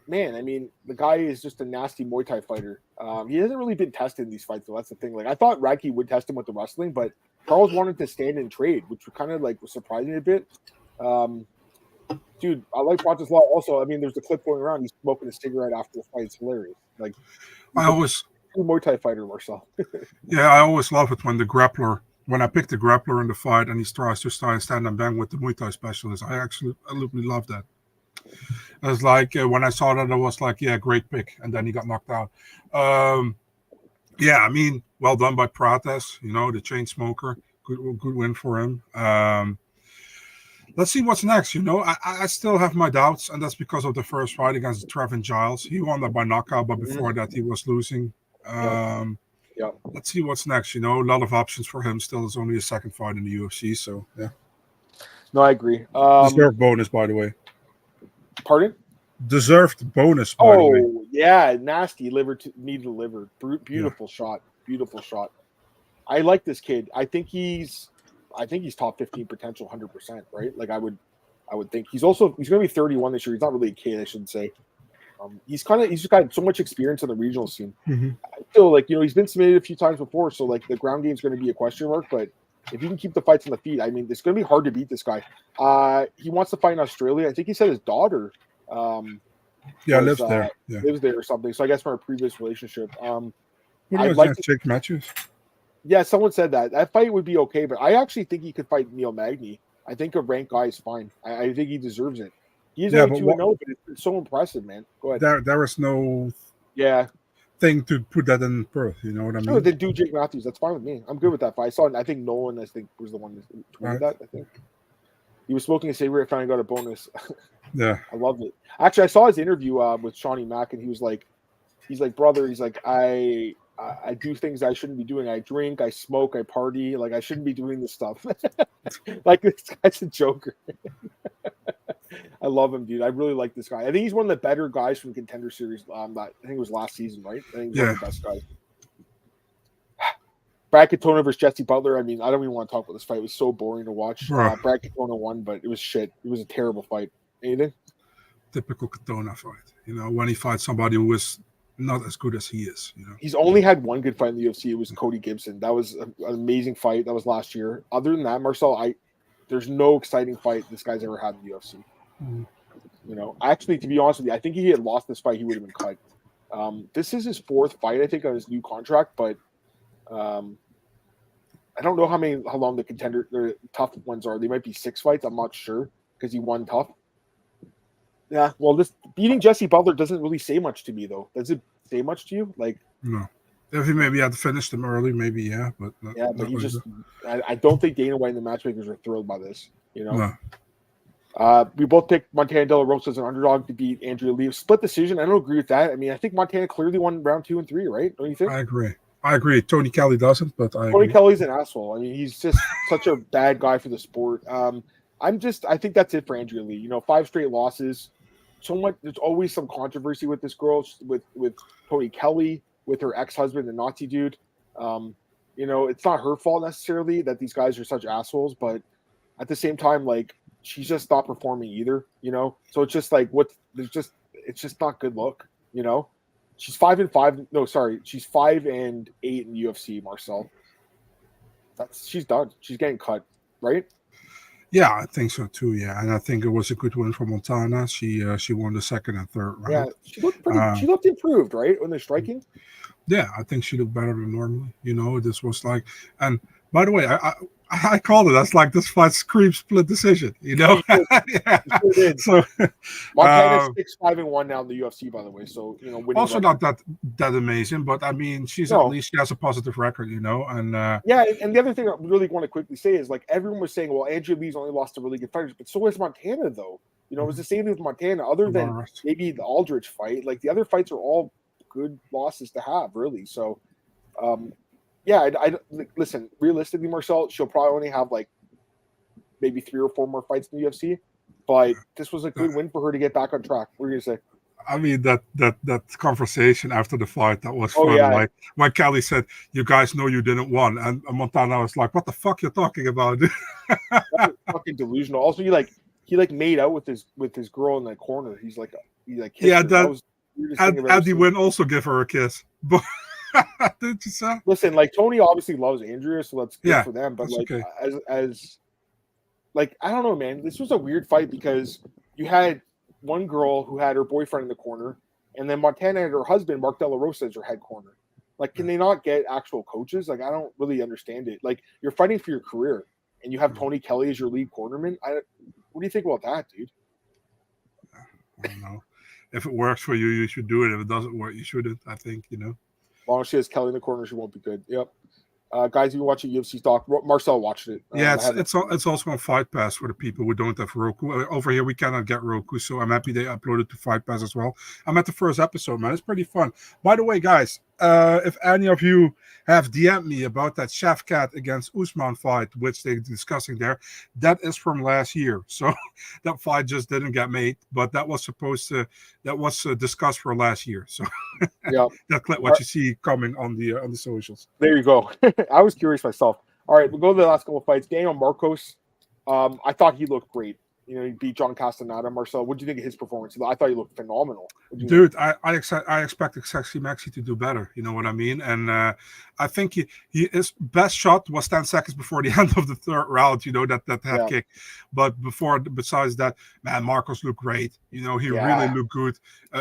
Man, I mean, the guy is just a nasty Muay Thai fighter. He hasn't really been tested in these fights, though. That's the thing. Like, I thought Radke would test him with the wrestling, but Charles wanted to stand and trade, which kind of was surprising a bit. Dude, I like Prates a lot. Also, I mean, there's the clip going around. He's smoking a cigarette after the fight. It's hilarious. Like, I always Muay Thai fighter, Marcel. Yeah, I always love it when I pick the grappler in the fight and he tries to stand and bang with the Muay Thai specialist. I absolutely love that. It's like when I saw that, I was like, yeah, great pick. And then he got knocked out. Yeah, I mean, well done by Prates, the chain smoker. Good win for him. Let's see what's next. I still have my doubts, and that's because of the first fight against Trevin Giles. He won that by knockout, but before that, he was losing. Let's see what's next. A lot of options for him. Still, it's only his second fight in the UFC, so yeah. No, I agree. Deserved bonus, by the way. Pardon? Deserved bonus, by the way. Oh, yeah, nasty knee to liver. Beautiful shot. Beautiful shot. I like this kid. I think he's top 15 potential, 100%. Right? Like I would think he's going to be 31 this year. He's not really a kid, I shouldn't say. He's just got so much experience on the regional scene. Mm-hmm. I feel like he's been submitted a few times before, so like the ground game is going to be a question mark. But if he can keep the fights on the feet, I mean, it's going to be hard to beat this guy. He wants to fight in Australia. I think he said his daughter. Lives there. Yeah. Lives there or something. So I guess from our previous relationship. I'd like to Jake Matthews. Yeah, someone said that fight would be okay, but I actually think he could fight Neil Magny. I think a ranked guy is fine. I think he deserves it. He's only 2-0, but it's so impressive, man. Go ahead. There was no thing to put that in Perth. You know what I mean? No, then do Jake Matthews. That's fine with me. I'm good with that fight. I think Nolan, was the one that tweeted that. I think he was smoking a cigarette. Finally got a bonus. Yeah, I loved it. Actually, I saw his interview with Shawnee Mack, and he's like, brother, he's like, I do things I shouldn't be doing. I drink, I smoke, I party. Like I shouldn't be doing this stuff. Like this guy's a joker. I love him, dude. I really like this guy. I think he's one of the better guys from Contender Series. I think it was last season, right? I think he's one of the best guys. Brad Katona versus Jesse Butler. I mean, I don't even want to talk about this fight. It was so boring to watch. Brad Katona won, but it was shit. It was a terrible fight. Anything? Typical Katona fight. When he fights somebody who is not as good as he is. He's only had one good fight in the UFC. It was Cody Gibson. That was an amazing fight. That was last year. Other than that, Marcel, there's no exciting fight this guy's ever had in the UFC. Mm-hmm. Actually, to be honest with you, I think if he had lost this fight, he would have been cut. This is his fourth fight, I think, on his new contract, but I don't know how long the tough ones are. They might be 6 fights. I'm not sure because he won tough. Yeah, well, this beating Jesse Butler doesn't really say much to me, though. Does it say much to you? Like, no. If he maybe had to finish them early, maybe, yeah. But he just, I don't think Dana White and the matchmakers are thrilled by this, No. We both picked Montana De La Rosa as an underdog to beat Andrea Lee. Split decision. I don't agree with that. I mean, I think Montana clearly won round 2 and 3, right? Don't you think? I agree. Tony Kelly doesn't, but I agree. Tony Kelly's an asshole. I mean, he's just such a bad guy for the sport. I think that's it for Andrea Lee. 5 straight losses. So much. There's always some controversy with this girl, with Tony Kelly, with her ex-husband, the Nazi dude. It's not her fault necessarily that these guys are such assholes, but at the same time, like, she's just not performing either. So it's just like it's just not good look. She's 5-5. No, sorry, she's 5-8 in the UFC. Marcel, she's done. She's getting cut, right? Yeah, I think so too. Yeah, and I think it was a good win for Montana. She won the second and third round. Yeah, she looked pretty. She looked improved, right, when they're striking. Yeah, I think she looked better than normally. This was like, and by the way, I called it. That's like this fight screams split decision. Yeah. Sure so Montana's 6-5-1 now in the UFC, by the way. So also not that amazing, but I mean, at least she has a positive record. And yeah, and the other thing I really want to quickly say is, like, everyone was saying, well, Andrea Lee's only lost to really good fighters, but so is Montana, though. It was the same thing with Montana, other than maybe the Aldrich fight. Like, the other fights are all good losses to have, really. So, yeah, I listen. Realistically, Marcel, she'll probably only have like maybe 3 or 4 more fights in the UFC. But this was a good win for her to get back on track. What are you gonna say? I mean, that conversation after the fight, that was fun. Yeah. Like when Kelly said, "You guys know you didn't win," and Montana was like, "What the fuck you're talking about?" That's fucking delusional. Also, he made out with his girl in the corner. He kissed her. That was Andy Wynn also give her a kiss, but. Did you say? Listen, like, Tony obviously loves Andrea, so that's good for them. But like, okay. as like, I don't know, man. This was a weird fight because you had one girl who had her boyfriend in the corner, and then Montana and her husband, Mark De La Rosa, as her head corner. Like, can they not get actual coaches? Like, I don't really understand it. Like, you're fighting for your career, and you have Tony Kelly as your lead cornerman. What do you think about that, dude? I don't know. If it works for you, you should do it. If it doesn't work, you shouldn't. I think, As long as she has Kelly in the corner, she won't be good. Yep. Guys, you watch UFC stock. Marcel watched it. Yeah, it's also on Fight Pass for the people who don't have Roku. Over here, we cannot get Roku, so I'm happy they uploaded to Fight Pass as well. I'm at the first episode, man. It's pretty fun. By the way, guys, if any of you have DM'd me about that Shavkat against Usman fight, which they're discussing there, that is from last year. So that fight just didn't get made, but that was discussed for last year. So yeah, that's what you see coming on the socials. There you go. I was curious myself. All right, we'll go to the last couple of fights. Daniel Marcos, I thought he looked great. He beat John Castaneda. Marcel, what do you think of his performance? I thought he looked phenomenal. Dude, I expected Sexy Maxi to do better. You know what I mean? And I think his best shot was 10 seconds before the end of the third round, that head kick. But besides that, man, Marcos looked great. He really looked good.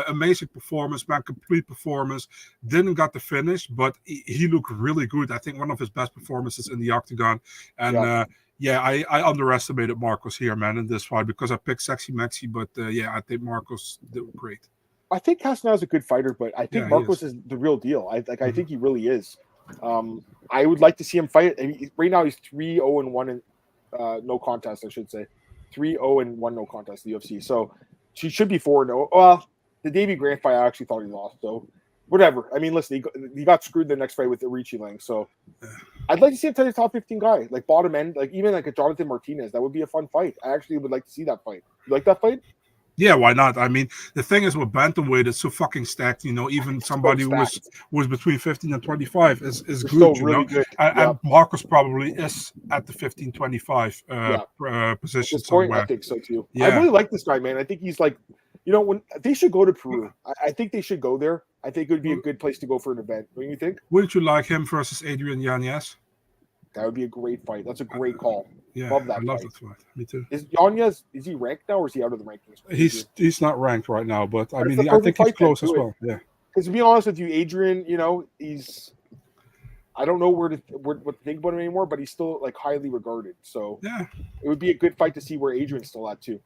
Amazing performance, man, complete performance. Didn't got the finish, but he looked really good. I think one of his best performances in the octagon. And I underestimated Marcos here, man, in this fight because I picked Sexy Maxi, but I think Marcos did great. I think Castaneda's a good fighter, but I think Marcos is the real deal. I think he really is. I would like to see him fight. Right now, he's 3-0-1 in no contest, I should say. 3-0-1 no contest in the UFC. So she should be 4-0. Well, the Davey Grant fight, I actually thought he lost. So whatever. I mean, listen, he got screwed the next fight with Richie Lang. So I'd like to see him touch the top 15 guy, like bottom end, like even like a Jonathan Martinez. That would be a fun fight. I actually would like to see that fight. You like that fight? Yeah, why not? I mean, the thing is with bantamweight, it's so fucking stacked. Even somebody who was between 15 and 25 is good. Really good. And Marcos probably is at the 15-25 position somewhere. I think so too. Yeah. I really like this guy, man. I think he's like, when they should go to Peru. I think they should go there. I think it would be a good place to go for an event. What do you think? Wouldn't you like him versus Adrian Yanez? That would be a great fight. That's a great call. Yeah, love that. I love that fight. Me too. Is Yanez, is he ranked now or is he out of the rankings? He's not ranked right now, but I mean, I think he's close as well. Yeah. Because to be honest with you, Adrian, he's I don't know what to think about him anymore, but he's still like highly regarded. So Yeah. it would be a good fight to see where Adrian's still at too.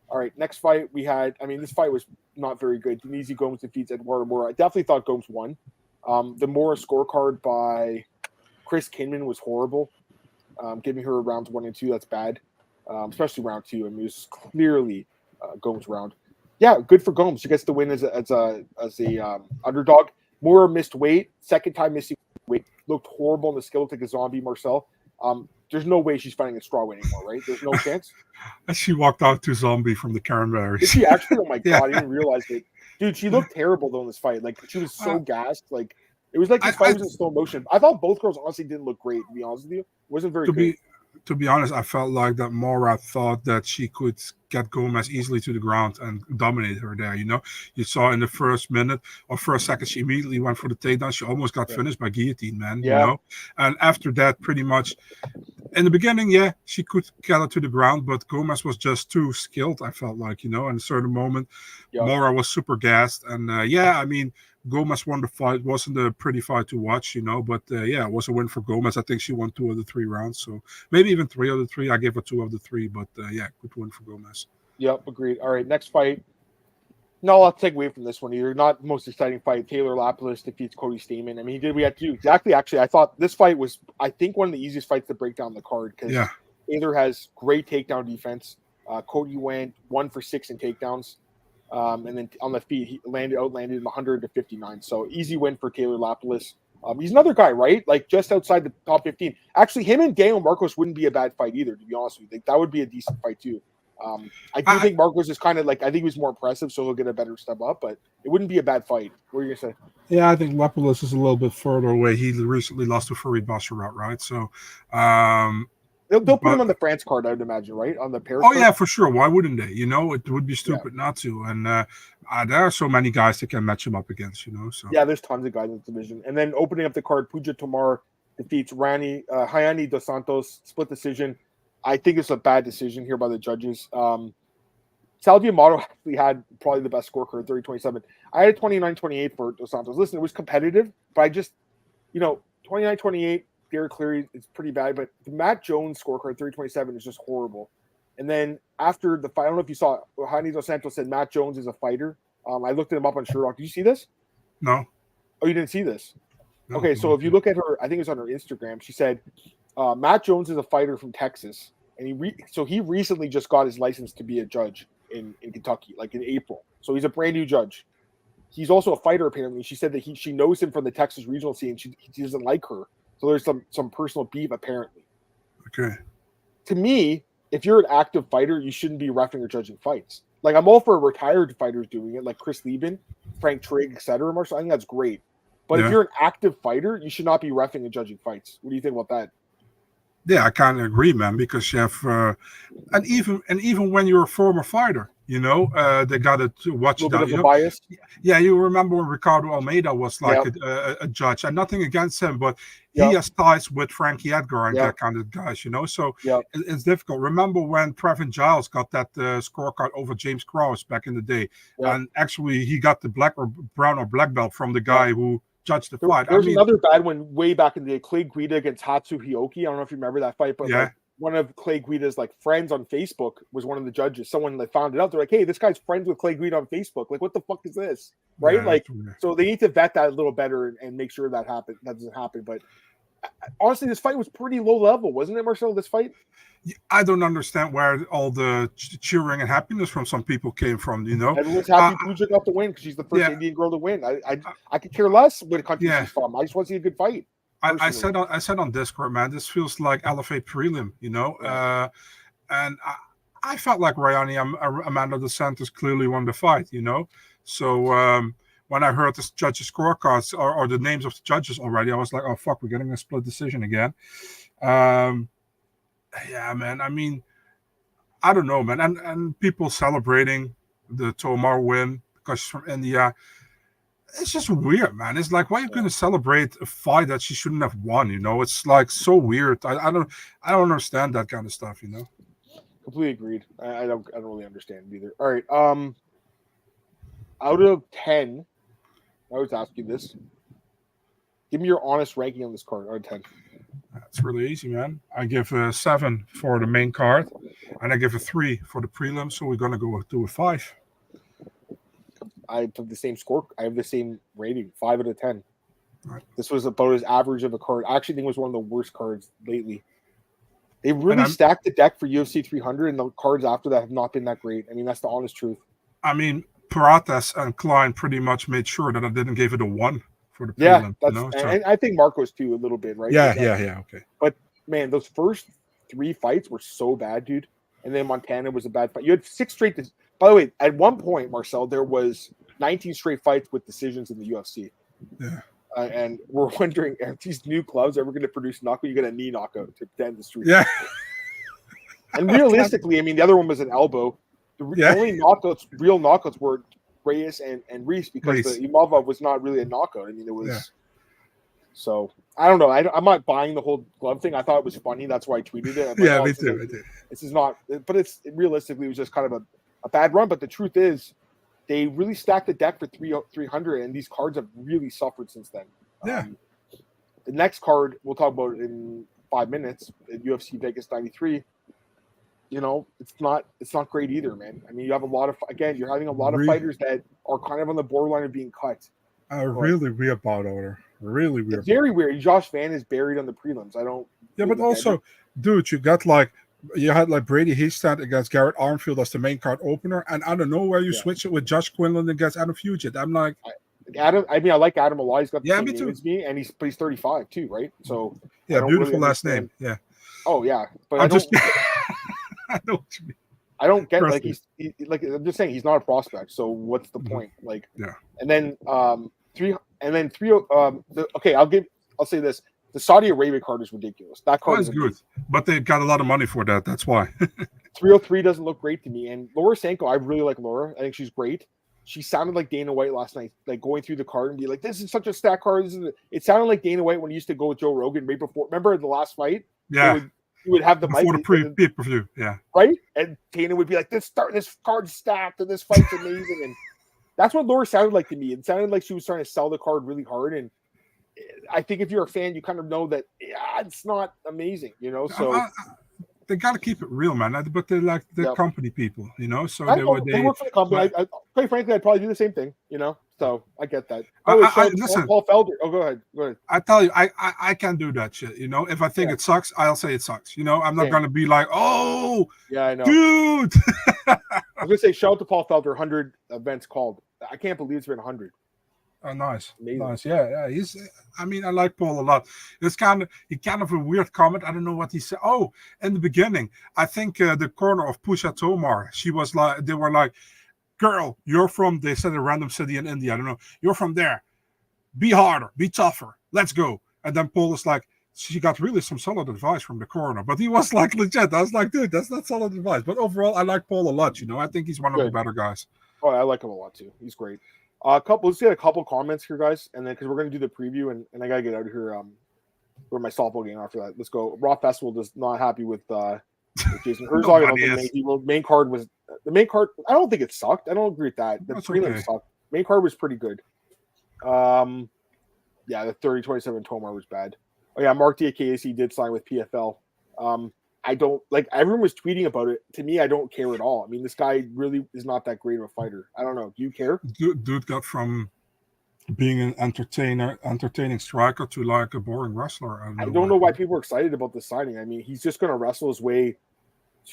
All right, next fight we had. I mean, this fight was not very good. Denise Gomes defeats Eduardo Mora. I definitely thought Gomes won. The Mora scorecard by Chris Kinman was horrible. Giving her rounds 1 and 2, that's bad. Especially round 2. I mean, it was clearly Gomes' round. Yeah, good for Gomes. She gets the win as a underdog. Mora missed weight. Second time missing weight. Looked horrible in the skill, like a zombie. Marcel. There's no way she's fighting a strawweight anymore, right? There's no chance. She walked out to zombie from the cranberries. Did she actually? Oh my Yeah. god, I didn't realize it. Dude, she looked terrible though in this fight. Like she was so gassed. Like it was like this fight was in slow motion. I thought both girls honestly didn't look great, to be honest with you. It wasn't very good. To be honest, I felt like that Mora thought that she could get Gomez easily to the ground and dominate her there. You know, you saw in the first minute or first second, she immediately went for the takedown. She almost got finished by guillotine, man. Yeah. You know, and after that, pretty much in the beginning, yeah, she could get her to the ground, but Gomez was just too skilled. I felt like, you know, in a certain moment, Mora was super gassed, and yeah, I mean, Gomez won the fight. Wasn't a pretty fight to watch, you know, but yeah, it was a win for Gomez. I think she won 2 of the 3 rounds, so maybe even 3 of the 3. I gave her 2 of the 3, but yeah, good win for Gomez. Yep, agreed. All right, next fight. No, I'll take away from this one either. Not the most exciting fight. Taylor Lapilus defeats Cody Stamann. I mean, he did what he had to do. Exactly. Actually, I thought this fight was, I think, one of the easiest fights to break down the card because Taylor has great takedown defense. Cody went 1 for 6 in takedowns. And then on the feet, he outlanded him 100 to 59. So easy win for Taylor Lapilus. He's another guy, right? Like just outside the top 15. Actually, him and Daniel Marcos wouldn't be a bad fight either, to be honest with you. Like, that would be a decent fight too. I do think Marcos is kind of like, I think he was more impressive, so he'll get a better step up, but it wouldn't be a bad fight. What are you going to say? Yeah, I think Lapilus is a little bit further away. He recently lost to Farid Basharat, right? So, They'll put him on the France card, I would imagine, right? On the Paris card? Yeah, for sure. Why wouldn't they? You know, it would be stupid not to. And there are so many guys that can match him up against, you know. So yeah, there's tons of guys in the division. And then opening up the card, Puja Tomar defeats Hayani Dos Santos, split decision. I think it's a bad decision here by the judges. Salvi Amato actually had probably the best scorecard, 30-27. I had 29-28 for Dos Santos. Listen, it was competitive, but I just, 29-28, Derek Cleary is pretty bad, but the Matt Jones scorecard, 30-27, is just horrible. And then after the fight, I don't know if you saw, Hayani Dos Santos said Matt Jones is a fighter. I looked him up on Sherlock. Did you see this? No. Oh, you didn't see this? No, okay, so if you look at her, I think it was on her Instagram, she said, Matt Jones is a fighter from Texas, and he recently just got his license to be a judge in Kentucky, like in April. So he's a brand new judge. He's also a fighter, apparently. She said that she knows him from the Texas regional scene. She doesn't like her, so there's some personal beef apparently. Okay. To me, if you're an active fighter, you shouldn't be reffing or judging fights. Like I'm all for retired fighters doing it, like Chris Lieben, Frank Trigg, etc. Marshall, I think that's great. But if you're an active fighter, you should not be reffing and judging fights. What do you think about that? Yeah, I kind of agree, man. Because you have, and even when you're a former fighter, they got to watch a little bit of a bias. Yeah, you remember when Ricardo Almeida was like a judge, and nothing against him, but he has ties with Frankie Edgar and that kind of guys, So it's difficult. Remember when Previn Giles got that scorecard over James Krause back in the day, and actually he got the black or brown or black belt from the guy who judged the fight. There was another bad one way back in the day, Clay Guida against Hatsu Hioki. I don't know if you remember that fight, but like one of Clay Guida's like friends on Facebook was one of the judges. Someone found it out. They're like, hey, this guy's friends with Clay Guida on Facebook. Like, what the fuck is this? Right? So they need to vet that a little better and make sure that doesn't happen. But honestly, this fight was pretty low level, wasn't it, Marcel? This fight? I don't understand where all the cheering and happiness from some people came from, Everyone's happy Puja got the win because she's the first Indian girl to win. I could care less what country she's from. I just want to see a good fight. I said on Discord, man, this feels like LFA prelim, and I felt like Amanda Dos Santos clearly won the fight, So when I heard the judges' scorecards or the names of the judges already, I was like, oh fuck, we're getting a split decision again. Yeah, man. I mean, I don't know, man. And people celebrating the Tomar win because she's from India. It's just weird, man. It's like, why are you going to celebrate a fight that she shouldn't have won? It's like so weird. I don't understand that kind of stuff. Completely agreed. I don't really understand it either. All right. Out of 10, I always ask you this. Give me your honest ranking on this card out of 10. It's really easy, man. I give a 7 for the main card, and I give a 3 for the prelim. So we're gonna go to a 5. I have the same score. I have the same rating, 5 out of 10. Right. This was about as average of a card. I actually think it was one of the worst cards lately. They really stacked the deck for UFC 300, and the cards after that have not been that great. I mean, that's the honest truth. I mean, Paratas and Klein pretty much made sure that I didn't give it a 1 for the prelim. And I think Marcos too, a little bit, right? Yeah, okay. But man, those first 3 fights were so bad, dude. And then Montana was a bad fight. You had 6 straight. By the way, at one point, Marcel, there was 19 straight fights with decisions in the UFC. Yeah. And we're wondering, are these new clubs ever going to produce knockout? You get a knee knockout to end the streak. Yeah. And realistically, I mean, the other one was an elbow. The only real knockouts were Reyes and Reyes, because the Imavov was not really a knockout. I mean, it was. Yeah. So I don't know. I'm not buying the whole glove thing. I thought it was funny. That's why I tweeted it. Yeah, me too. This is not, but realistically, it was just kind of a bad run. But the truth is, they really stacked the deck for 300, and these cards have really suffered since then. Yeah. The next card we'll talk about in 5 minutes at UFC Vegas 93. You know, it's not great either, man. I mean, you have you're having a lot of fighters that are kind of on the borderline of being cut. Really weird bout order. Really weird. It's very weird. Josh Van is buried on the prelims. I don't. Yeah, but also, dude, you had like Brady Hiestand against Garrett Armfield as the main card opener, and out of nowhere you switch it with Josh Quinlan against Adam Fugit. I'm like, Adam. I mean, I like Adam a lot. He's got the same name as me, and he's 35 too, right? So beautiful really last name. Yeah. Oh yeah, but I don't. I know what you mean. I don't get I'm just saying he's not a prospect. So what's the point? Like, and then I'll say this: the Saudi Arabia card is ridiculous. That card is good, but they got a lot of money for that. That's why. 303 doesn't look great to me. And Laura Sanko, I really like Laura. I think she's great. She sounded like Dana White last night, like going through the card and be like, "This is such a stack card." It sounded like Dana White when he used to go with Joe Rogan right before. Remember the last fight? Yeah. He would have the before mic the pay-per-view, right. And Dana would be like, "This card's stacked, and this fight's amazing." And that's what Laura sounded like to me. It sounded like she was trying to sell the card really hard. And I think if you're a fan, you kind of know that it's not amazing, you know. So they got to keep it real, man. But they're like company people, you know. So they work for the company. Quite frankly, I'd probably do the same thing, you know. So I get that. Listen, Paul Felder. Oh, go ahead. I tell you, I can't do that shit. You know, if I think it sucks, I'll say it sucks. You know, I'm not gonna be like, oh, yeah, I know, dude. I was gonna say, shout out to Paul Felder. 100 events called. I can't believe it's been 100. Oh, nice. Amazing. Nice. Yeah. I like Paul a lot. It's kind of a weird comment. I don't know what he said. Oh, in the beginning, I think the corner of Pusha Tomar, they were like, girl, you're from, they said a random city in India. I don't know. You're from there. Be harder, be tougher. Let's go. And then Paul is like, she got really some solid advice from the corner, but he was like legit. I was like, dude, that's not solid advice. But overall, I like Paul a lot. You know, I think he's one of the better guys. Oh, I like him a lot too. He's great. Let's get a couple comments here, guys, and then because we're going to do the preview, and I got to get out of here. For my softball game after that. Let's go. Raw Festival just not happy with Jason Herzog. The main card was the main card. I don't think it sucked. I don't agree with that. The prelim sucked. Main card was pretty good. The 30-27 Tomar was bad. Oh yeah, Mark Diakasi did sign with PFL. I don't like. Everyone was tweeting about it. To me, I don't care at all. I mean, this guy really is not that great of a fighter. I don't know. Do you care? Dude got from being an entertaining striker to like a boring wrestler. I don't know why people are excited about the signing. I mean, he's just going to wrestle his way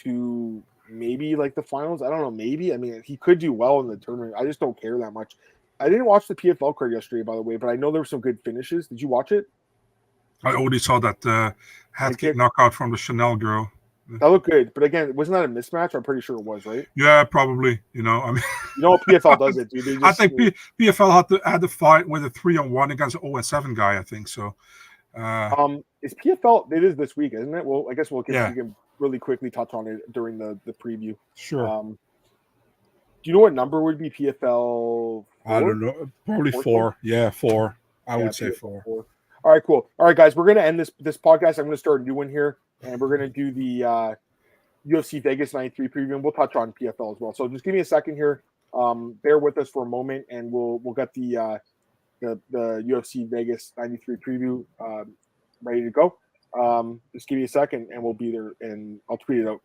to maybe like the finals. I don't know. Maybe. I mean, he could do well in the tournament. I just don't care that much. I didn't watch the PFL card yesterday, by the way, but I know there were some good finishes. Did you watch it? I already saw that head kick knockout from the Chanel girl. That looked good, but again, wasn't that a mismatch? I'm pretty sure it was, right? Yeah, probably. You know, I mean, you know, PFL does it, dude. I think PFL had to fight with a 3-on-1 against an 0-7 guy. I think so. Is PFL? It is this week, isn't it? Well, I guess we can really quickly touch on it during the preview. Sure. Do you know what number would be PFL? 4? I don't know. Probably 4. Yeah, 4. I would say 4. All right, cool. All right, guys, we're going to end this podcast. I'm going to start a new one here, and we're going to do the UFC Vegas 93 preview, and we'll touch on PFL as well. So just give me a second here. Bear with us for a moment, and we'll get the the UFC Vegas 93 preview ready to go. Just give me a second and we'll be there, and I'll tweet it out